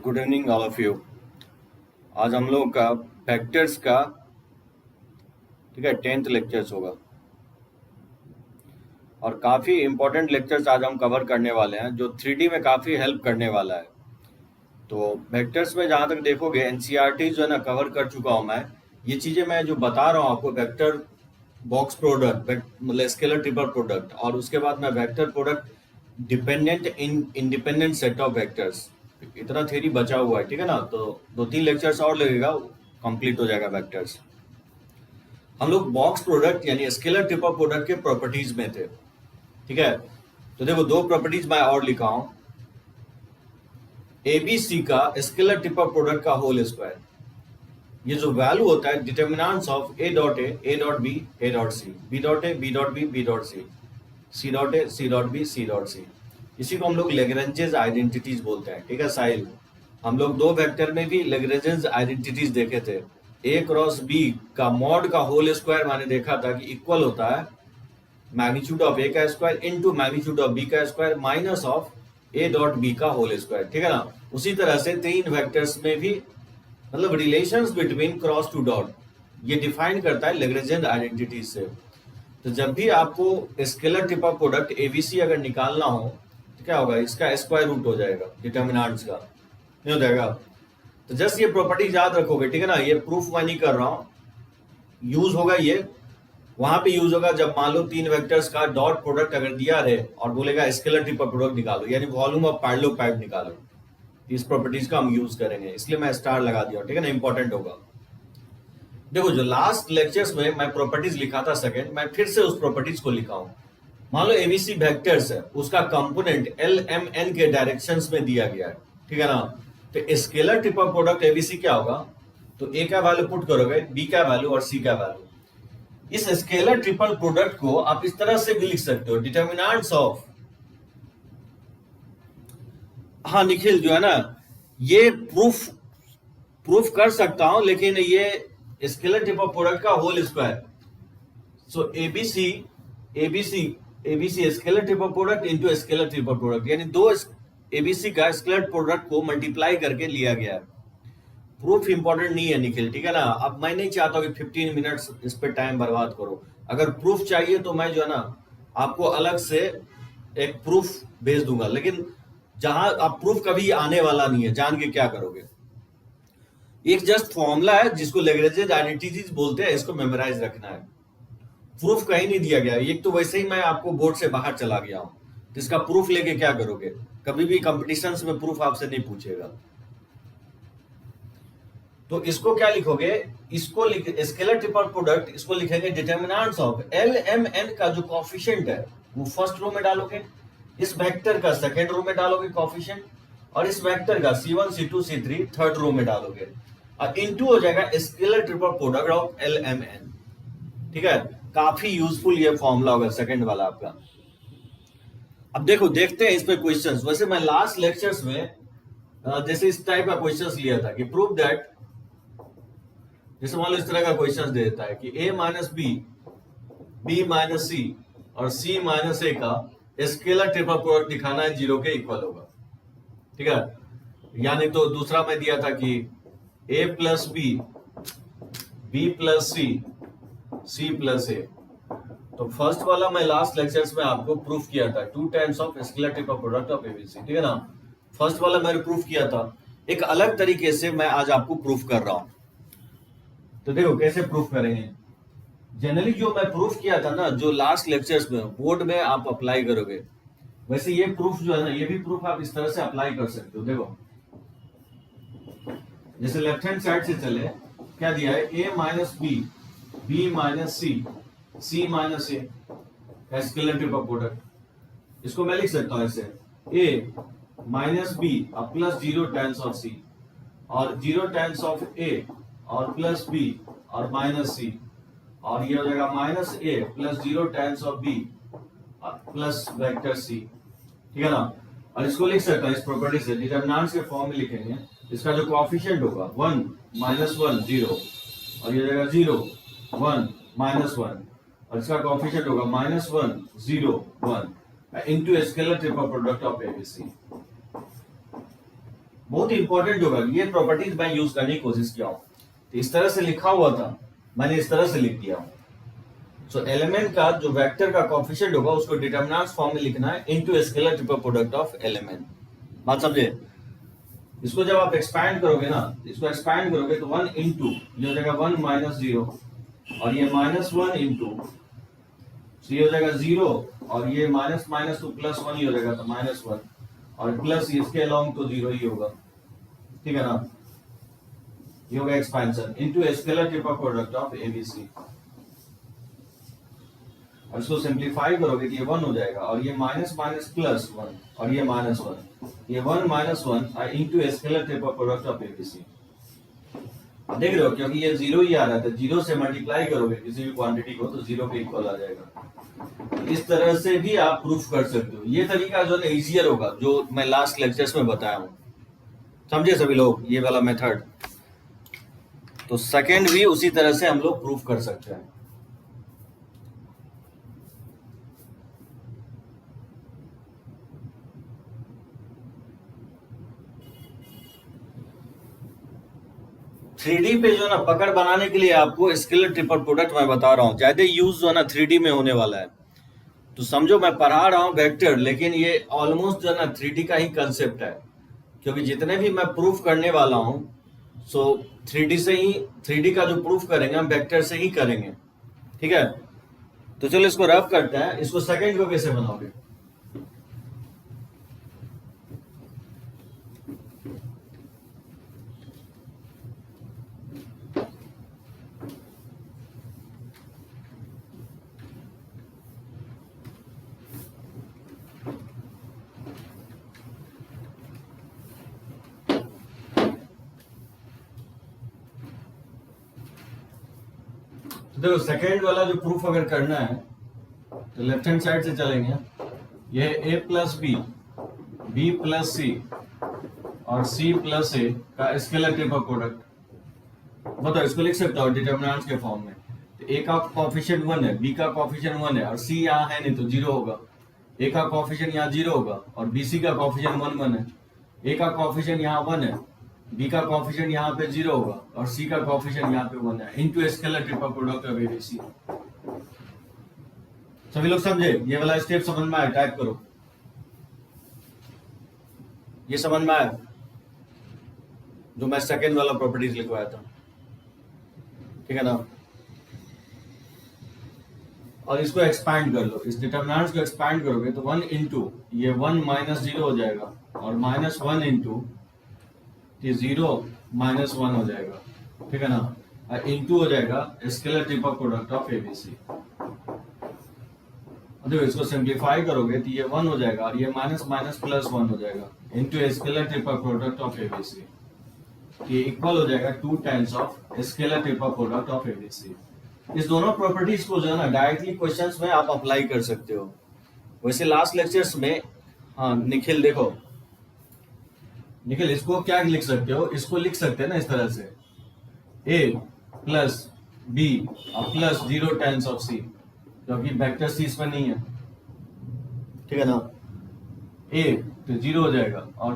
Good evening all of you. आज हम लोग का वेक्टर्स का ठीक है 10th लेक्चर्स होगा और काफ़ी इंपॉर्टेंट लेक्चर्स आज हम कवर करने वाले हैं जो 3D में काफ़ी हेल्प करने वाला है। तो वेक्टर्स में जहाँ तक देखोगे एनसीईआरटी जो है ना कवर कर चुका हूँ मैं। ये चीज़ें मैं जो बता रहा हूँ आपको वेक्टर बॉक्स प्रोडक्ट मतलब स्केलर ट्रिपल प्रोडक्ट और उसके बाद मैं vector product dependent independent set of vectors, इतना थ्योरी बचा हुआ है। ठीक है ना, तो 2-3 लेक्चर्स और लगेगा, कंप्लीट हो जाएगा वेक्टर्स। हम लोग बॉक्स प्रोडक्ट यानी स्केलर ट्रिपल प्रोडक्ट के प्रॉपर्टीज में थे। ठीक है, तो देखो दो प्रॉपर्टीज मैं और लिखा हूं। एबीसी का स्केलर ट्रिपल प्रोडक्ट का होल स्क्वायर, ये जो वैल्यू होता है determinants of A dot B, A dot C, B dot A, B dot B, B dot C dot A, C dot B, C dot C. इसी को हम लोग Lagrange's identities बोलते हैं। ठीक है साहिल, हम लोग दो वेक्टर में भी लेग्रेंजेस आइडेंटिटीज देखे थे। ए क्रॉस बी का मॉड का होल स्क्वायर मैंने देखा था कि इक्वल होता है मैग्नीट्यूड ऑफ ए का square into magnitude of B का square minus of A dot B का होल स्क्वायर। ठीक है ना, उसी तरह से तीन वेक्टर्स में भी मतलब relations between cross two dot ये डिफाइन करता है लेग्रेंजेस आइडेंटिटीज से। तो जब भी आपको स्केलर ट्रिपल प्रोडक्ट एबीसी अगर निकालना हो तो क्या होगा, इसका स्क्वायर रूट हो जाएगा डिटर्मिनेंट्स का, नहीं हो जाएगा। तो जस्ट ये प्रॉपर्टी याद रखोगे। ठीक है ना, ये प्रूफ मैं नहीं कर रहा हूं, यूज होगा ये वहां पे यूज होगा जब मान लो तीन वेक्टर्स का डॉट प्रोडक्ट अगर दिया रहे और बोलेगा स्केलर ट्रिपल प्रोडक्ट निकालो यानी वॉल्यूम ऑफ पैरेललोपैड निकालो, इस प्रॉपर्टीज का हम यूज करेंगे, इसलिए मैं स्टार लगा दिया। ठीक है ना, इंपॉर्टेंट होगा। देखो जो लास्ट लेक्चर्स में मैं प्रॉपर्टीज लिखा था सेकंड, मैं फिर से उस प्रॉपर्टीज को लिखा हूं। मान लो एबीसी वेक्टर्स है, उसका कंपोनेंट एल एम एन के डायरेक्शंस में दिया गया है। ठीक है ना, तो स्केलर ट्रिपल प्रोडक्ट एबीसी क्या होगा, तो ए का वैल्यू पुट करोगे, बी का वैल्यू और सी का वैल्यू। इस स्केलर ट्रिपल प्रोडक्ट को आप इस तरह से भी लिख सकते हो, डिटर्मिनेंट्स ऑफ, हाँ निखिल जो है ना ये प्रूफ कर सकता हूं, लेकिन ये स्केलर ट्रिपल प्रोडक्ट का whole square, so ABC ABC ABC scalar triple product into scalar triple product यानी दो एबीसी का स्केलर प्रोडक्ट को मल्टीप्लाई करके लिया गया है। प्रूफ इंपॉर्टेंट नहीं है निखिल। ठीक है ना, अब मैं नहीं चाहता कि 15 मिनट्स इस पे टाइम बर्बाद करो। अगर प्रूफ चाहिए तो मैं जो है ना आपको अलग से एक प्रूफ भेज दूंगा, लेकिन जहां आप प्रूफ कभी आने वाला नहीं है, जान के क्या करोगे। एक जस्ट फॉर्मूला है जिसको लेग्रेंजेस आइडेंटिटीज बोलते हैं, इसको मेमोराइज रखना है। प्रूफ कहीं नहीं दिया गया, एक तो वैसे ही मैं आपको बोर्ड से बाहर चला गया हूं, तो इसका प्रूफ लेके क्या करोगे। कभी भी कंपटीशंस में प्रूफ आपसे नहीं पूछेगा। तो इसको क्या लिखोगे, इसको स्केलर ट्रिपल प्रोडक्ट, इसको लिखेंगे determinants of L M N का जो कोएफिशिएंट है वो फर्स्ट रो में डालोगे, इस वेक्टर का सेकंड रो में डालोगे कोएफिशिएंट, और इस वेक्टर का C1 C2 C3 third row में डालोगे, और इनटू हो जाएगा scalar triple product of L M N. ठीक है, काफी यूजफुल ये फॉर्मूला होगा सेकंड वाला आपका। अब देखो देखते हैं इस पे क्वेश्चंस। वैसे मैं लास्ट लेक्चर्स में जैसे इस टाइप का क्वेश्चंस लिया था कि प्रूव दैट, जैसे मान लो इस तरह का क्वेश्चन दे देता है कि a minus B, B minus C और c माइनस ए का स्केलर ट्रिपल प्रोडक्ट दिखाना है, जीरो के इक्वल होगा। ठीक है, यानी तो दूसरा मैं दिया था कि a plus B, B plus C, C plus A. तो फर्स्ट वाला मैं लास्ट लेक्चर्स में आपको प्रूफ किया था, 2 times of scalar triple product of ABC. ठीक है ना, फर्स्ट वाला मैंने प्रूफ किया था, एक अलग तरीके से मैं आज आपको प्रूफ कर रहा हूं। तो देखो कैसे प्रूफ करेंगे। जनरली जो मैं प्रूफ किया था ना, जो लास्ट लेक्चर्स में बोर्ड में आप अप्लाई करोगे, वैसे ये प्रूफ जो है ना, ये भी प्रूफ आप इस तरह से अप्लाई कर सकते हो। देखो जैसे लेफ्ट हैंड साइड से चले, क्या दिया है, a minus B, B minus C, C minus A का स्केलर ट्रिपल प्रोडक्ट। इसको मैं लिख सकता हूं ऐसे, a minus B plus 0 times of C, और 0 टाइम्स ऑफ ए और प्लस बी और माइनस सी, और ये हो जाएगा minus A plus 0 times of B plus vector C. ठीक है ना, और इसको लिख सकता हूं इस प्रॉपर्टी से, डिटर्मिनेंट्स के फॉर्म में लिखेंगे। इसका जो कोएफिशिएंट होगा 1 माइनस 1 0, और ये जाएगा 0 1 माइनस 1, और इसका कोएफिशिएंट होगा minus 1 0 1 into scalar triple product of ABC. बहुत इंपॉर्टेंट होगा, ये प्रॉपर्टीज मैं यूज करने की कोशिश किया हूँ। तो इस तरह से लिखा हुआ था, मैंने इस तरह से लिख दिया हूँ। सो एलिमेंट का जो वेक्टर का कोएफिशिएंट होगा उसको डिटरमिनेंट्स फॉर्म में लिखना है into scalar triple product of element. बात समझे? इसको जब आप एक्सपैंड करोगे ना, इसको एक्सपैंड करोगे तो 1 इंटू ये हो जाएगा 1 माइनस 0 और ये -1 इंटू ये हो जाएगा 0 और ये माइनस माइनस तो प्लस 1 ही हो जाएगा, तो -1 और प्लस इसके अलोंग तो 0 ही होगा, ठीक है ना। ये होगा expansion into scalar triple product of ABC. और इसको सिंप्लीफाई करोगे तो ये 1 हो जाएगा और ये माइनस माइनस प्लस 1 और ये -1, ये 1 -1 into scalar triple product of ABC. देख रहे हो, क्योंकि ये 0 ही आ रहा था, 0 से मल्टीप्लाई करोगे किसी भी क्वांटिटी को तो 0 के इक्वल आ जाएगा। इस तरह से भी आप प्रूफ कर सकते हो। ये तरीका जो है इजियर होगा, जो मैं लास्ट लेक्चर्स में बताया हूँ। समझे सभी लोग ये वाला मेथड? तो सेकंड भी उसी तरह से हम लोग प्रूफ कर सकते हैं। थ्री पे जो है ना पकड़ बनाने के लिए आपको स्केलर ट्रिपल प्रोडक्ट मैं बता रहा हूँ, ज्यादा यूज जो है ना 3D में होने वाला है। तो समझो मैं पढ़ा रहा हूँ वेक्टर, लेकिन ये ऑलमोस्ट जो है ना 3D का ही कंसेप्ट है, क्योंकि जितने भी मैं प्रूफ करने वाला हूँ सो 3D से ही, 3D का जो प्रूफ करेंगे हम वेक्टर से ही करेंगे, ठीक है। तो चलो इसको रफ करते हैं। इसको सेकंड को कैसे बनाओगे? देखो सेकेंड वाला जो प्रूफ अगर करना है तो लेफ्ट हैंड साइड से चलेंगे। ये a प्लस बी प्लस सी और c प्लस ए का स्केलर ट्रिपल प्रोडक्ट, बताओ इसको लिख सकता हो डिटरमिनेंट्स के फॉर्म में। तो a का कोएफिशिएंट 1 है, b का कोएफिशिएंट 1 है और c यहाँ है नहीं तो 0 होगा। a का कोएफिशिएंट यहाँ 0 होगा और bc का कोएफिशिएंट 1 1 है। a का कोएफिशिएंट यहाँ 1 है, b का कोएफिशिएंट यहाँ पे 0 होगा और c का कोएफिशिएंट यहाँ पे 1 है into scalar triple product of ABC. सभी लोग समझे? ये वाला स्टेप समझ में आया? टाइप करो, ये समझ में आया जो मैं सेकंड वाला प्रॉपर्टीज लिखवाया था, ठीक है ना। और इसको एक्सपैंड कर लो, इस डिटरमिनेंट्स को एक्सपैंड करोगे तो 1 इंटू ये 1 माइनस 0 हो जाएगा और -1 इंटू ये 0 -1 हो जाएगा, ठीक है ना। इंटू हो जाएगा scalar triple product of ABC. देखो इसको सिंप्लीफाई करोगे तो ये 1 हो जाएगा और ये माइनस माइनस प्लस 1 हो जाएगा into scalar triple product of ABC. ये इक्वल हो जाएगा 2 times of scalar triple product of ABC. इस दोनों प्रॉपर्टीज को जो है ना डायरेक्टली क्वेश्चंस में आप अप्लाई कर सकते हो। वैसे लास्ट लेक्चर्स में, हाँ निखिल देखो, निखिल इसको क्या लिख सकते हो? इसको लिख सकते हैं ना इस तरह से a प्लस बी और प्लस 0 टाइम्स ऑफ सी, क्योंकि वेक्टर सी इसमें नहीं है, ठीक है ना। a तो 0 हो जाएगा और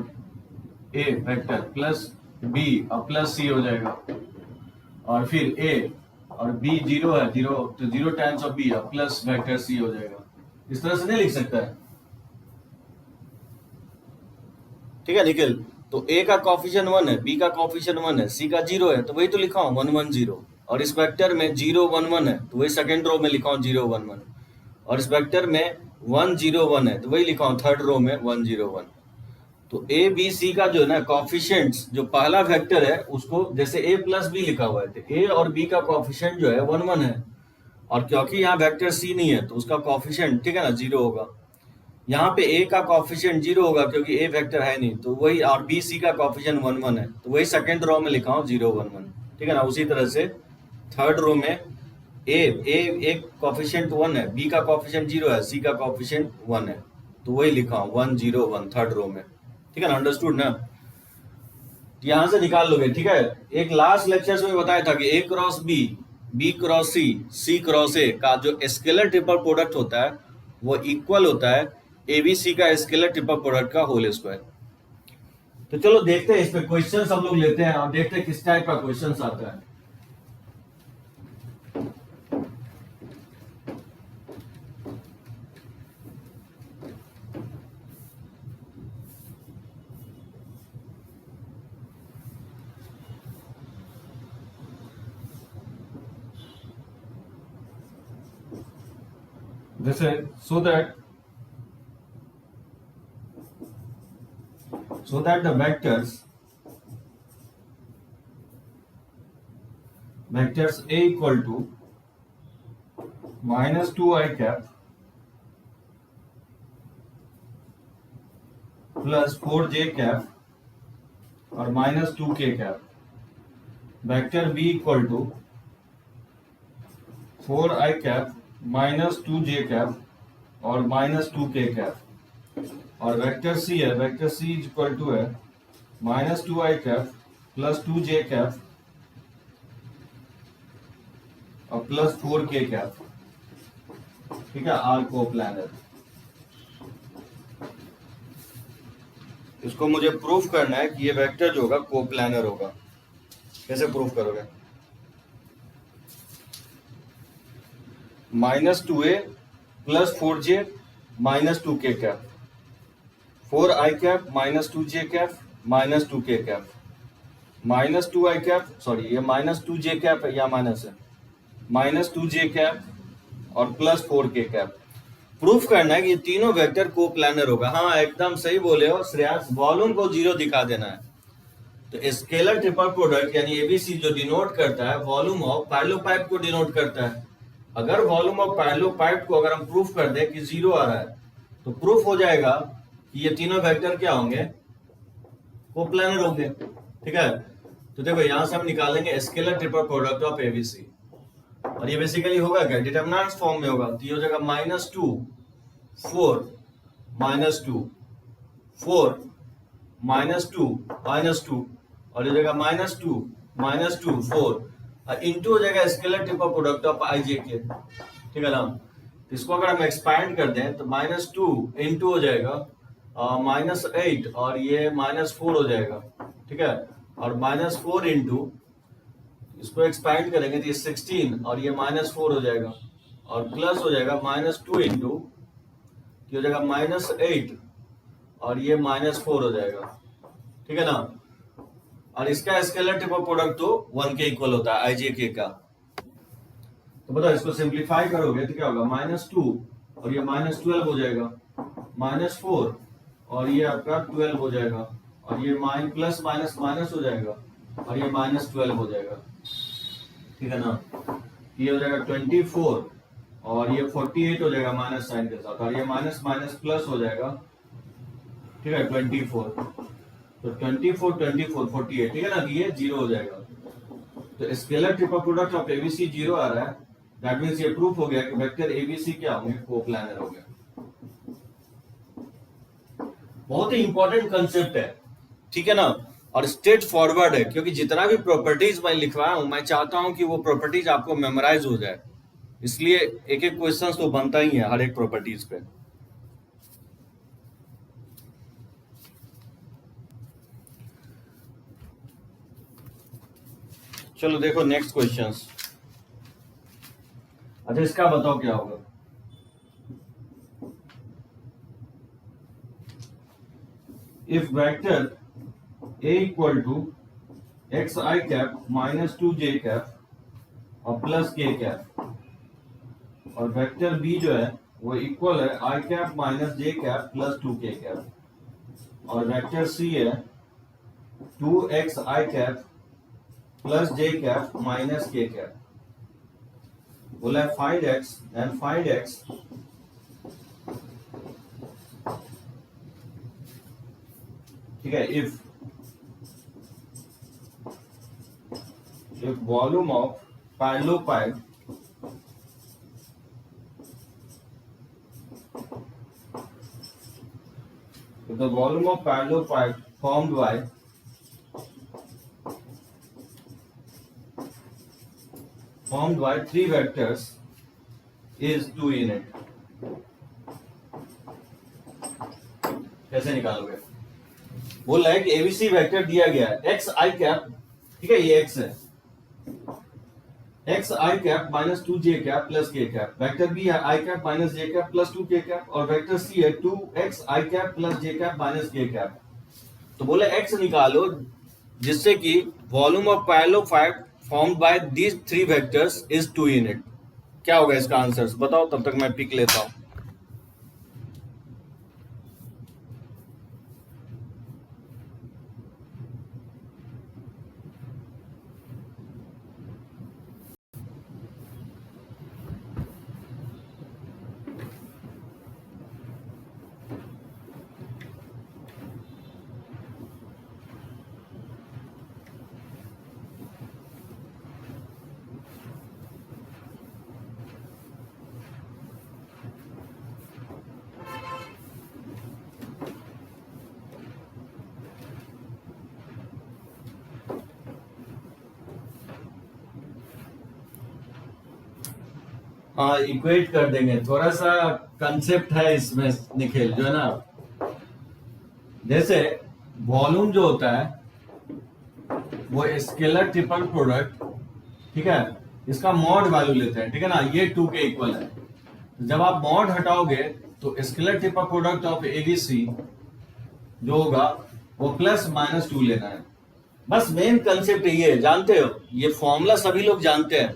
a वेक्टर प्लस b और प्लस c हो जाएगा और फिर a और b 0 है, 0 तो 0 टाइम्स ऑफ b और प्लस वेक्टर c हो जाएगा। इस तरह से नहीं लिख सकता है, ठीक है निखिल। तो a का कोएफिशिएंट 1 है, b का कोएफिशिएंट 1 है, c का 0 है, तो वही तो लिखा हूं 1 1 0। और इस वेक्टर में 0 1 1 है तो वही सेकंड रो में लिखा हूं 0 1 1। और इस वेक्टर में 1 0 1 है तो वही लिखा हूं थर्ड रो में 1 0 1। तो a b c का जो है ना कोएफिशिएंट्स, जो पहला वेक्टर है उसको जैसे a प्लस b लिखा हुआ है तो a और b का कोएफिशिएंट जो है 1 1 है, और क्योंकि यहाँ वेक्टर c नहीं है तो उसका कोएफिशिएंट, ठीक है ना, 0 होगा। यहाँ पे a का कोएफिशिएंट 0 होगा क्योंकि a वेक्टर है नहीं, तो वही, और b c का कोएफिशिएंट 1 1 है तो वही सेकंड रो में लिखा हूँ 0 1 1, ठीक है ना। उसी तरह से थर्ड रो में a कोएफिशिएंट 1 है, b का कोएफिशिएंट 0 है, c का कोएफिशिएंट 1 है तो वही लिखा हूँ 1 0 1 थर्ड रो में, ठीक है ना। अंडरस्टूड ना? यहां से निकाल लोगे, ठीक है। एक लास्ट लेक्चर में बताया था कि a cross b, b cross c, c cross a का जो स्केलर ट्रिपल प्रोडक्ट होता है वो इक्वल होता है abc का स्केलर ट्रिपल प्रोडक्ट का होल स्क्वायर। तो चलो देखते हैं इस पे क्वेश्चन हम लोग लेते हैं और देखते हैं किस टाइप का क्वेश्चन आता है। This is so that the vectors A equal to minus 2i cap plus 4j cap और minus 2k cap, vector B equal to 4i cap minus 2j cap और minus 2k cap, और vector C है, vector C is equal to है minus 2i cap plus 2j cap और plus 4k cap. ठीक है, are को planner. इसको मुझे प्रूफ करना है कि ये वेक्टर जो होगा को प्लानर होगा। कैसे प्रूफ करोगे? Minus 2a plus 4j minus 2k cap, 4i cap minus 2j cap minus 2k cap, minus 2i cap, sorry ये माइनस 2j कैप है या माइनस है, माइनस 2j कैप और प्लस 4k कैप। प्रूफ करना है कि ये तीनों वेक्टर को प्लानर होगा। हाँ एकदम सही बोले हो श्रेयास, वॉल्यूम को 0 दिखा देना है। तो स्केलर ट्रिपल प्रोडक्ट यानी एबीसी जो डिनोट करता है वॉल्यूम ऑफ पैरेललोपाइप को डिनोट करता है। अगर वॉल्यूम ऑफ पैरेललोपाइप को अगर हम प्रूफ कर दें कि 0 आ रहा है तो प्रूफ हो जाएगा कि ये तीनों वेक्टर क्या होंगे? कोप्लानर होंगे। ठीक है, तो देखो यहां से हम निकालेंगे scalar triple product of ABC, और ये बेसिकली होगा क्या? डिटरमिनेंट्स फॉर्म में होगा। तो ये हो जाएगा माइनस 2 4 माइनस 2 4 माइनस 2 माइनस 2 और ये हो जाएगा माइनस 2 4 और इंटू हो जाएगा scalar triple product of I J के। ठीक है ना, इसको अगर हम एक्सपैंड कर दें तो माइनस 2 इंटू हो जाएगा माइनस 8 और ये माइनस 4 हो जाएगा। ठीक है, और माइनस 4 इंटू इसको एक्सपैंड करेंगे तो ये 16 और ये माइनस 4 हो जाएगा और प्लस हो जाएगा माइनस 2 इंटू हो जाएगा माइनस 8 और ये माइनस 4 हो जाएगा। ठीक है ना, और इसका स्केलर ट्रिपल प्रोडक्ट तो 1 के इक्वल होता है आई जे के का। तो बताओ इसको सिंप्लीफाई करोगे तो क्या होगा? माइनस 2 और ये माइनस 12 हो जाएगा, माइनस 4 और ये आपका 12 हो जाएगा और ये प्लस माइनस माइनस हो जाएगा और ये माइनस 12 हो जाएगा। ठीक है ना, ये हो जाएगा 24 और ये 48 हो जाएगा माइनस साइन के साथ और ये माइनस माइनस प्लस हो जाएगा। ठीक है, 24 तो 24 24 48। ठीक है ना, ये 0 हो जाएगा। तो scalar triple product of ABC 0 आ रहा है, दैट मींस ये प्रूफ हो गया कि वेक्टर एबीसी क्या होंगे? कोप्लानर होंगे। बहुत ही इंपॉर्टेंट कंसेप्ट है। ठीक है ना, और स्ट्रेट फॉरवर्ड है क्योंकि जितना भी प्रॉपर्टीज मैं लिखवाया हूं मैं चाहता हूं कि वो प्रॉपर्टीज आपको मेमोराइज हो जाए, इसलिए एक एक क्वेश्चन तो बनता ही है हर एक प्रॉपर्टीज पे। चलो देखो नेक्स्ट क्वेश्चन। अच्छा इसका बताओ क्या होगा? If vector A equal to X I cap minus 2j cap और प्लस k कैप, और वेक्टर B जो है वो इक्वल है I cap minus j cap plus 2k cap, और वेक्टर C है 2x i cap plus j cap minus k cap. बोला है find x and find x ठीक है if volume of parallelepiped the volume of parallelopipe formed by three vectors is 2 unit। कैसे निकालोगे? बोल रहा है कि एबीसी वेक्टर दिया गया है एक्स आई कैप, ठीक है, ये एक्स है, X I cap minus 2 J cap plus K cap, vector B है I cap minus J cap plus 2 K cap, और वेक्टर सी है 2 X I cap plus J cap minus K cap. तो बोले X निकालो जिससे कि volume of parallelepiped formed by these three vectors is 2 unit. क्या होगा इसका आंसर बताओ, तब तक मैं पिक लेता हूं। हाँ, इक्वेट कर देंगे, थोड़ा सा कंसेप्ट है इसमें निखिल, जो है ना, जैसे वॉल्यूम जो होता है वो स्केलर ट्रिपल प्रोडक्ट, ठीक है, इसका मॉड वैल्यू लेते हैं, ठीक है ना, ये 2 के इक्वल है। जब आप मॉड हटाओगे तो scalar triple product of ABC जो होगा वो प्लस माइनस 2 लेना है। बस मेन कंसेप्ट ये है, जानते हो, ये फॉर्मूला सभी लोग जानते हैं,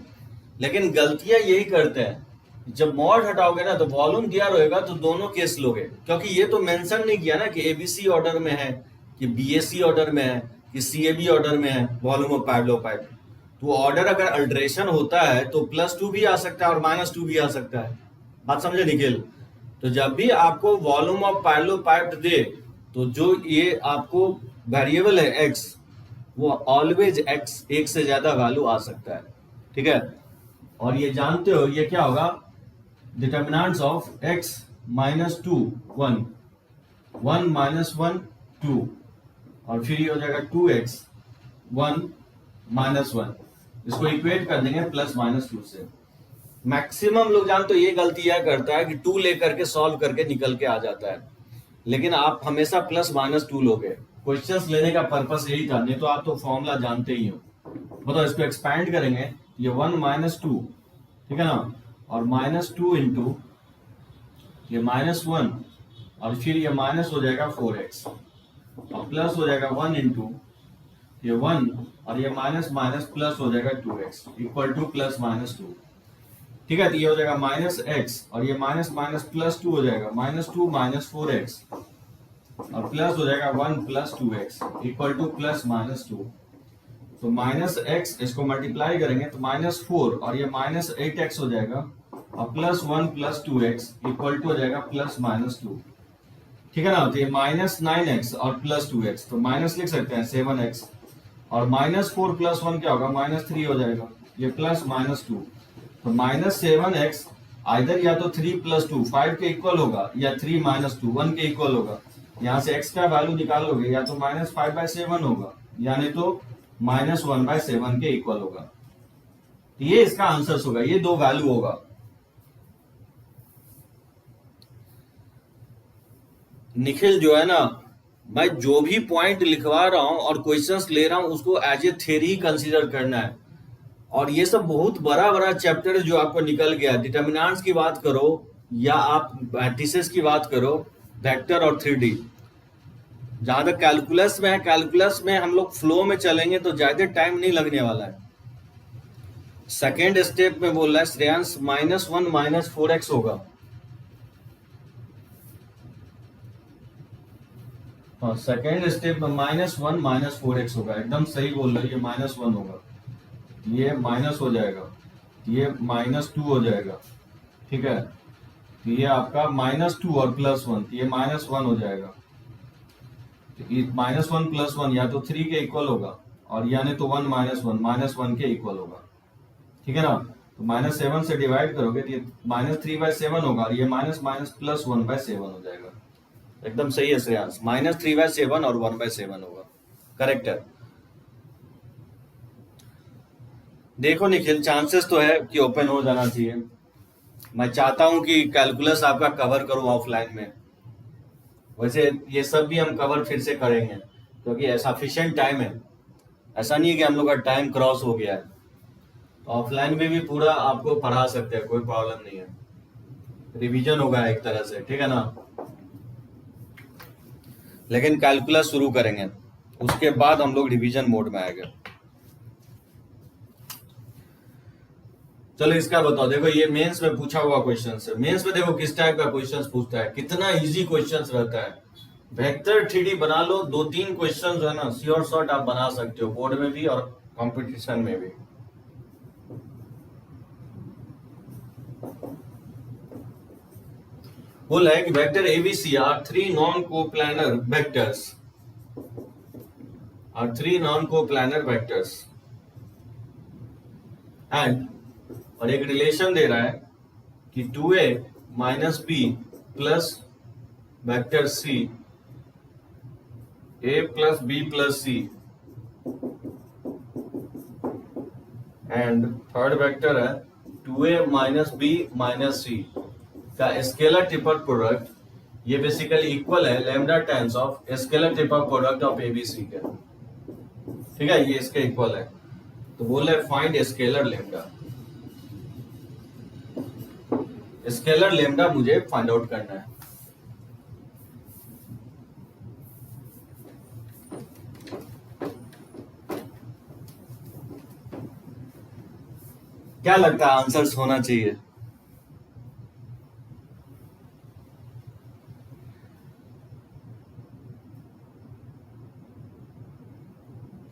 लेकिन गलतियां यही करते हैं, जब मॉड हटाओगे ना तो वॉल्यूम दिया रहेगा तो दोनों केस लोगे, क्योंकि ये तो मेंशन नहीं किया ना कि एबीसी ऑर्डर में है, कि बीएसी ऑर्डर में है, कि सीएबी ऑर्डर में है वॉल्यूम ऑफ पैरेललोपाइड। तो ऑर्डर अगर अल्टरेशन होता है तो +2 भी आ सकता है और -2 भी आ सकता है। बात समझे निखिल? तो जब भी आपको वॉल्यूम ऑफ पैरेललोपाइड दे तो जो ये आपको वेरिएबल है एक्स, वो ऑलवेज एक्स, एक से ज्यादा वैल्यू आ सकता है, ठीक है। और ये जानते हो ये क्या होगा, डिटर्मिनेंट्स ऑफ x -2 1 1 -1 2, और फिर ये हो जाएगा 2x 1 -1, इसको इक्वेट कर देंगे +-2 से। मैक्सिमम लोग जानते हो ये गलती यह करता है कि 2 लेकर के सॉल्व करके निकल के आ जाता है, लेकिन आप हमेशा +-2 लोगे। क्वेश्चंस लेने का पर्पस यही था, नहीं तो आप तो फॉर्मूला जानते ही हो। मतलब इसको एक्सपैंड करेंगे, ये 1 -2, ठीक है ना, और -2 इंटू ये -1, और फिर ये माइनस हो जाएगा 4x, और प्लस हो जाएगा 1 इंटू ये 1, और ये माइनस माइनस प्लस हो जाएगा 2x इक्वल टू +-2, ठीक है। तो ये हो जाएगा -x, और ये माइनस माइनस +2 हो जाएगा, -2 - 4x, और प्लस हो जाएगा 1 + 2x इक्वल टू +-2। तो -x इसको मल्टीप्लाई करेंगे तो -4, और ये -8x हो जाएगा, और +1 + 2x इक्वल टू हो जाएगा +-2, ठीक है ना। तो ये -9x और +2x, तो माइनस लिख सकते हैं 7x, और -4 + 1 क्या होगा, -3 हो जाएगा, ये +-2। तो -7x आइदर या तो 3 + 2 5 के इक्वल होगा, या 3 - 2 1 के इक्वल होगा। यहाँ से x का वैल्यू निकालोगे या तो -5/7 होगा, यानी तो -1/7 के इक्वल होगा। तो ये इसका आंसर होगा, ये दो वैल्यू होगा। निखिल जो है ना, मैं जो भी पॉइंट लिखवा रहा हूं और क्वेश्चंस ले रहा हूं उसको एज ए थ्योरी कंसीडर करना है। और ये सब बहुत बड़ा बड़ा चैप्टर जो आपको निकल गया, डिटर्मिनेंट्स की बात करो या आप मैट्रिसेस की बात करो, वेक्टर और 3D। जहां तक कैलकुलस में है, कैलकुलस में हम लोग फ्लो में चलेंगे तो ज्यादा टाइम नहीं लगने वाला है। सेकेंड स्टेप में बोल रहा है श्रेयांश -1 - 4x होगा। हाँ, सेकेंड स्टेप में -1 - 4x होगा, एकदम सही बोल रहे हो, ये -1 होगा, ये माइनस हो जाएगा, ये -2 हो जाएगा, ठीक है। तो ये आपका -2 और +1, ये -1 हो जाएगा। -1 + 1 या तो 3 के इक्वल होगा, और यानी तो 1 - 1 के इक्वल होगा, ठीक है ना। तो -7 से डिवाइड करोगे तो ये -3/7 होगा, और ये माइनस माइनस +1/7 हो जाएगा। एकदम सही है श्रेयांश, -3/7 और 1/7 होगा, करेक्ट है। देखो निखिल, चांसेस तो है कि ओपन हो जाना चाहिए। मैं चाहता हूं कि कैलकुलस आपका कवर करूं ऑफलाइन में, वैसे ये सब भी हम कवर फिर से करेंगे, क्योंकि सफिशिएंट टाइम है, ऐसा नहीं है कि हम लोग का टाइम क्रॉस हो गया है। तो ऑफलाइन में भी पूरा आपको पढ़ा सकते हैं, कोई प्रॉब्लम नहीं है, रिवीजन होगा एक तरह से, ठीक है ना। लेकिन कैलकुलस शुरू करेंगे, उसके बाद हम लोग रिवीजन मोड में आएंगे। चलो इसका बताओ, देखो ये मेंस में पूछा हुआ क्वेश्चन है। मेंस में देखो किस टाइप का क्वेश्चन पूछता है, कितना इजी क्वेश्चन रहता है। वेक्टर 3D बना लो, 2-3 क्वेश्चन जो है ना श्योर शॉर्ट आप बना सकते हो, बोर्ड में भी और कंपटीशन में भी। बोला है कि vector ABC are 3 non coplanar vectors, and और एक रिलेशन दे रहा है कि 2a minus B plus vector C, a plus B plus C, and third vector है 2a minus B minus C का स्केलर ट्रिपल प्रोडक्ट, ये बेसिकली इक्वल है lambda times of scalar triple product of ABC के, ठीक है, ये इसके equal है। तो बोल रहे find scalar lambda, scalar lambda मुझे फाइंड आउट करना है। क्या लगता है आंसर्स होना चाहिए?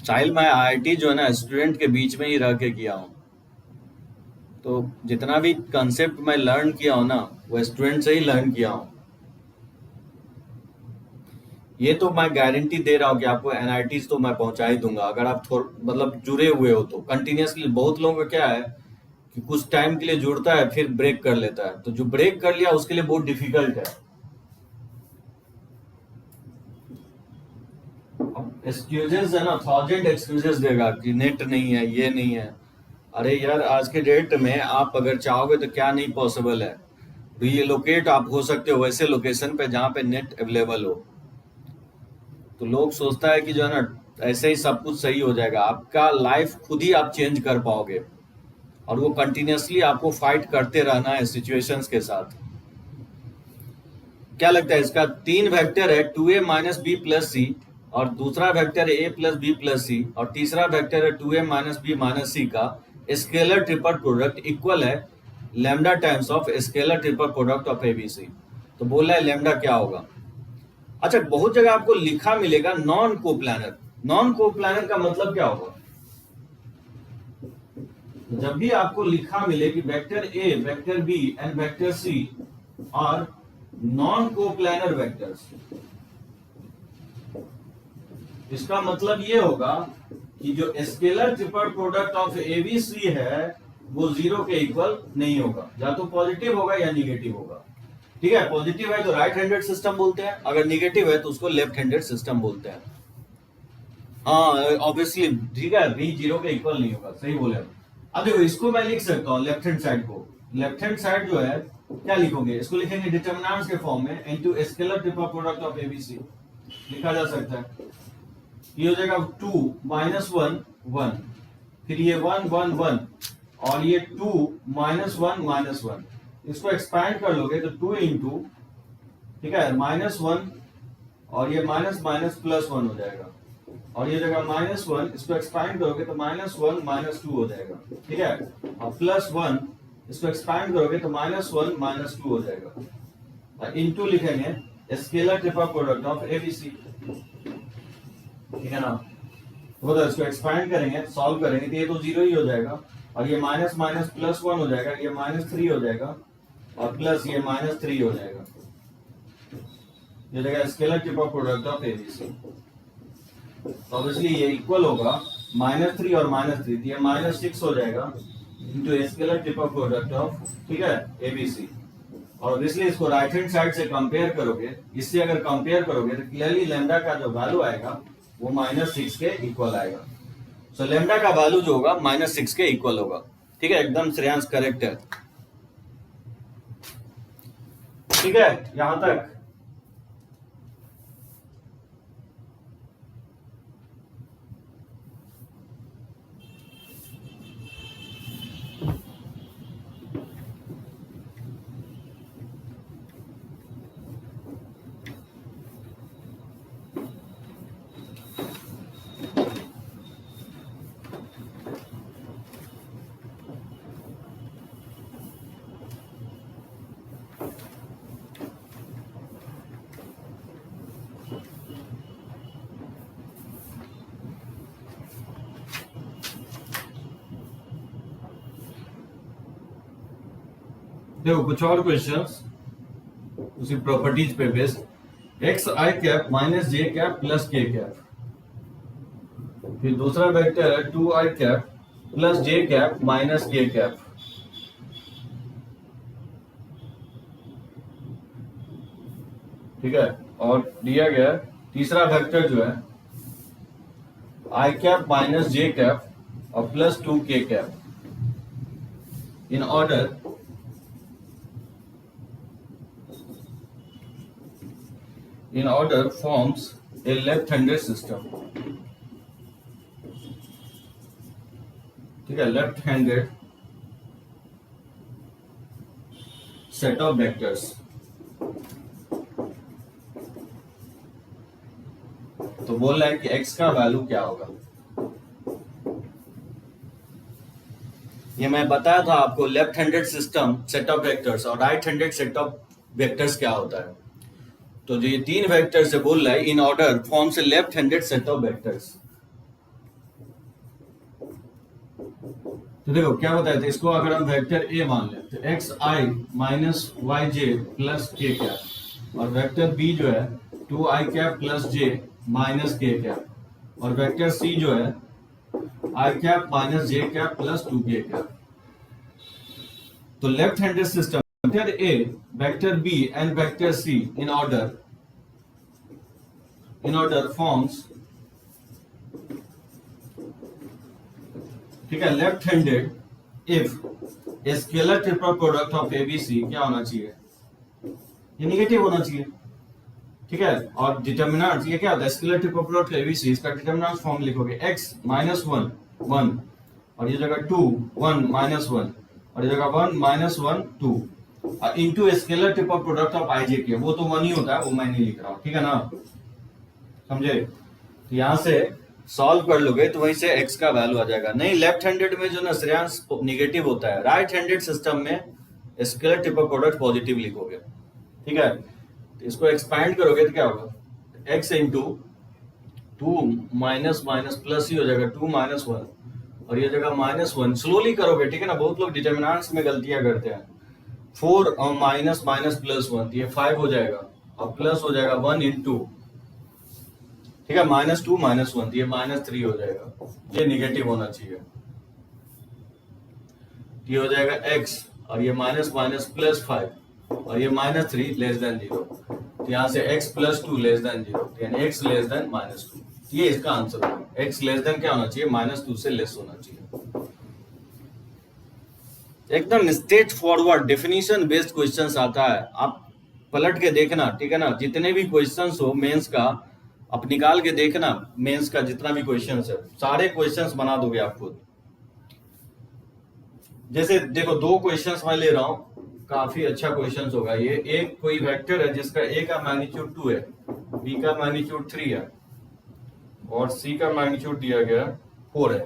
चाइल्ड मैं आईआईटी जो है ना स्टूडेंट के बीच में ही रह के किया हूँ, तो जितना भी कंसेप्ट मैं लर्न किया हूँ ना वो स्टूडेंट से ही लर्न किया हूँ। ये तो मैं गारंटी दे रहा हूँ कि आपको एनआईटीज तो मैं पहुंचा ही दूंगा, अगर आप मतलब जुड़े हुए हो तो कंटिन्यूसली। बहुत लोगों का क्या है कि कुछ टाइम के लिए जुड़ता है फिर ब्रेक कर लेता है, तो जो ब्रेक कर लिया उसके लिए बहुत डिफिकल्ट है। एक्सक्यूजेस है ना, 1000 एक्सक्यूजेस देगा कि नेट नहीं है, ये नहीं है। अरे यार आज के डेट में आप अगर चाहोगे तो क्या नहीं पॉसिबल है। रीलोकेट आप हो सकते हो वैसे लोकेशन पे जहाँ पे नेट अवेलेबल हो। तो लोग सोचता है कि जो है ना ऐसे ही सब कुछ सही हो जाएगा, आपका लाइफ खुद ही आप चेंज कर पाओगे, और वो कंटिन्यूसली आपको फाइट करते रहना है सिचुएशंस के साथ। क्या लगता है इसका 3 वेक्टर है 2a माइनस बी प्लस सी, और दूसरा वेक्टर है a प्लस बी प्लस सी, और तीसरा वेक्टर है 2a minus B minus C का स्केलर ट्रिपल प्रोडक्ट इक्वल है lambda times of scalar triple product of ABC. तो बोल रहा है लैम्डा क्या होगा। अच्छा बहुत जगह आपको लिखा मिलेगा नॉन कोप्लानर। नॉन कोप्लानर का मतलब क्या होगा? जब भी आपको लिखा मिले कि vector A, vector B and vector C are non coplanar vectors, इसका मतलब ये होगा कि जो scalar triple product of ABC है वो 0 के इक्वल नहीं होगा, या तो पॉजिटिव होगा या निगेटिव होगा। ठीक है, पॉजिटिव है तो राइट हैंडेड सिस्टम बोलते हैं, अगर निगेटिव है तो उसको लेफ्ट हैंडेड सिस्टम बोलते हैं। हाँ ऑब्वियसली, ठीक है, बी 0 के इक्वल नहीं होगा, सही बोले। अब देखो इसको मैं लिख सकता हूँ लेफ्ट हैंड साइड को, लेफ्ट हैंड साइड जो है क्या लिखोगे, इसको लिखेंगे डिटरमिनेंट्स के फॉर्म में into scalar triple product of ABC लिखा जा सकता है। ये हो जाएगा 2 माइनस 1 1, फिर ये 1 1 1, और ये 2 माइनस 1 माइनस 1, इसको एक्सपैंड कर लोगे तो 2 इंटू, ठीक है, माइनस 1, और ये माइनस माइनस प्लस 1 हो जाएगा, और ये जगह माइनस 1, इसको एक्सपैंड करोगे तो माइनस 1 माइनस 2 हो जाएगा, ठीक है, और प्लस 1 इसको एक्सपैंड करोगे तो माइनस 1 माइनस 2 हो जाएगा, और इनटू लिखेंगे scalar triple product of ABC, ठीक है ना। तो इसको एक्सपैंड करेंगे, सॉल्व करेंगे तो ये तो 0 ही हो जाएगा, और ये माइनस माइनस प्लस 1 हो जाएगा, ये माइनस 3 हो जाएगा, और प्लस ये माइनस 3 हो जाएगा, ये जगह scalar triple product of ABC. Obviously ये इक्वल होगा -3 और -3, ये -6 हो जाएगा into scalar triple product of, ठीक है, एबीसी। और ऑब्वियसली इसको राइट हैंड साइड से कंपेयर करोगे, इससे अगर कंपेयर करोगे तो क्लियरली लैम्डा का जो वैल्यू आएगा वो -6 के इक्वल आएगा। सो लैम्डा का वैल्यू जो होगा -6 के इक्वल होगा, ठीक है, एकदम श्रेयांश करेक्ट है, ठीक है, यहां तक। देखो कुछ और क्वेश्चंस उसी प्रॉपर्टीज पे based, X I cap minus J cap plus K cap, फिर दूसरा वेक्टर है two I cap plus J cap minus K cap, ठीक है। और दिया गया तीसरा वेक्टर जो है I cap minus J cap और plus two K cap in order forms a left-handed system, ठीक है, left-handed set of vectors। तो बोल रहा है कि x का वैल्यू क्या होगा। ये मैं बताया था आपको, left handed system set of vectors और right handed set of vectors क्या होता है। तो जो ये तीन वेक्टर से बोल रहा है इन order forms a left handed set of vectors. तो देखो क्या होता है, तो इसको अगर हम वेक्टर ए मान लें तो X I minus Y J plus K cap, और वेक्टर बी जो है two I cap plus J minus K cap, और वेक्टर सी जो है I cap minus J cap plus two K cap. तो left handed system vector A, vector B and vector C in order forms, ठीक है, left handed if A scalar triple product of ABC क्या होना चाहिए, ये negative होना चाहिए, ठीक है। और डिटर्मिनेंट ये क्या होता है, स्केलर ट्रिपल प्रोडक्ट एबीसी, इसका डिटर्मिनेंट फॉर्म लिखोगे x माइनस वन वन, और ये जगह टू वन माइनस वन, और ये जगह one minus one two, into scalar triple product of I J K, वो तो वन ही होता है, वो मैं नहीं लिख रहा हूँ, ठीक है ना, समझे। तो यहां से सॉल्व कर लोगे तो वहीं से x का वैल्यू आ जाएगा। नहीं, लेफ्ट हैंडेड में जो ना श्रेयांश निगेटिव होता है, राइट हैंडेड सिस्टम में स्केलर ट्रिपल प्रोडक्ट पॉजिटिव लिखोगे, ठीक है। तो इसको एक्सपैंड करोगे तो क्या होगा, x into two minus minus plus ही हो जाएगा, टू माइनस वन, और ये जगह माइनस वन, स्लोली करोगे, ठीक है ना, बहुत लोग डिटर्मिनेंट्स में गलतियां करते हैं। फोर और माइनस माइनस प्लस वन, ये फाइव हो जाएगा, और प्लस हो जाएगा वन इंटू, ठीक है, माइनस टू माइनस वन, ये माइनस थ्री हो जाएगा, ये निगेटिव होना चाहिए, ये हो जाएगा x, और ये माइनस माइनस प्लस फाइव, और ये minus three less than zero, तो यहाँ से x plus two less than zero, यानी x less than minus two, ये इसका आंसर होगा। x लेस देन क्या होना चाहिए, माइनस टू से लेस होना चाहिए। एकदम straight forward definition based questions आता है, आप पलट के देखना, ठीक है ना, जितने भी क्वेश्चंस हो मेंस का आप निकाल के देखना, मेंस का जितना भी क्वेश्चंस है सारे क्वेश्चंस बना दोगे आप खुद। जैसे देखो दो क्वेश्चंस मैं ले रहा हूं, काफी अच्छा क्वेश्चंस होगा ये। एक कोई वेक्टर है जिसका a का मैग्नीट्यूड 2 है, b का मैग्नीट्यूड 3 है, और c का मैग्नीट्यूड दिया गया 4 है,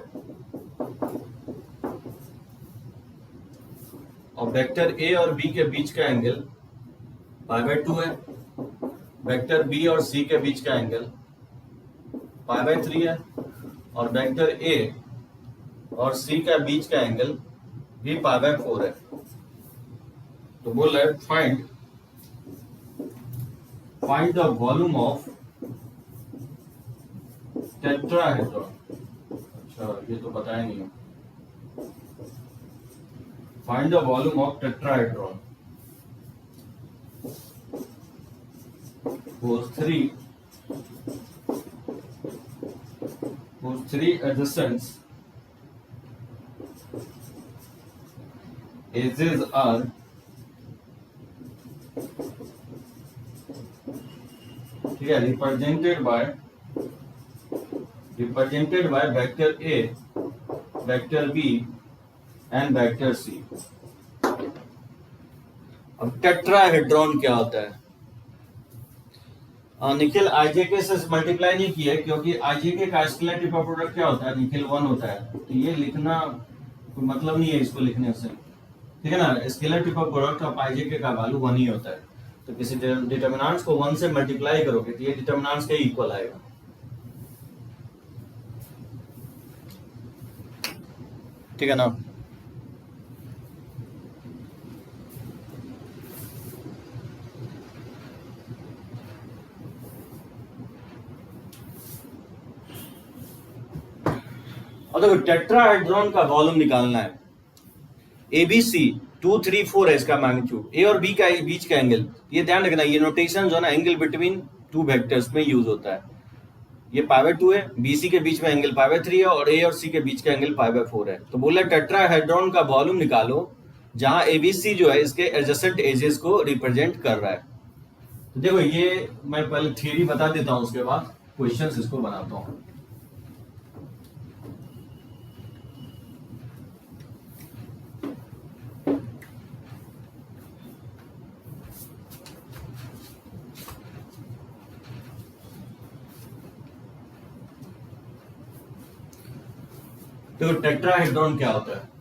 और वेक्टर a और b के बीच का एंगल पाई बाय 2 है, वेक्टर b और c के बीच का एंगल पाई बाय 3 है, और वेक्टर a और c का बीच का एंगल भी पाई बाय 4 है। तो बोल रहा है find the volume of tetrahedron. अच्छा ये तो बताया नहीं है। Find the volume of tetrahedron whose three adjacent edges are represented by vector A, vector B and vector C। अब टेट्राहेड्रॉन क्या होता है, निखिल आईजेके से मल्टीप्लाई नहीं किया क्योंकि आईजेके का स्केलर ट्रिपल प्रोडक्ट क्या होता है, निखिल 1 होता है, तो ये लिखना कोई मतलब नहीं है इसको लिखने से, ठीक है ना। स्केलर ट्रिपल प्रोडक्ट ऑफ आईजेके का वैल्यू 1 ही होता है, तो किसी डिटर्मिनेंट्स को 1 से मल्टीप्लाई करोगे तो ये डिटर्मिनेंट्स के इक्वल आएगा, ठीक है ना। और देखो टेट्राहेड्रॉन का वॉल्यूम निकालना है, एबीसी 2 3 4 है इसका मैग्नीट्यूड, ए और बी का बीच का एंगल, ये ध्यान रखना, ये नोटेशन जो है ना एंगल बिटवीन टू वेक्टर्स में यूज होता है। ये π/2 है, बीसी के बीच में एंगल π/3 है और ए और सी के बीच का एंगल π/4 है। तो बोला टेट्राहेड्रॉन का वॉल्यूम निकालो जहां एबीसी जो है इसके एडजेसेंट एजेस को रिप्रेजेंट कर रहा है। तो देखो ये मैं पहले थ्योरी बता देता हूं, उसके बाद क्वेश्चंस इसको बनाता हूं। देखो टेट्राहेड्रॉन क्या होता है,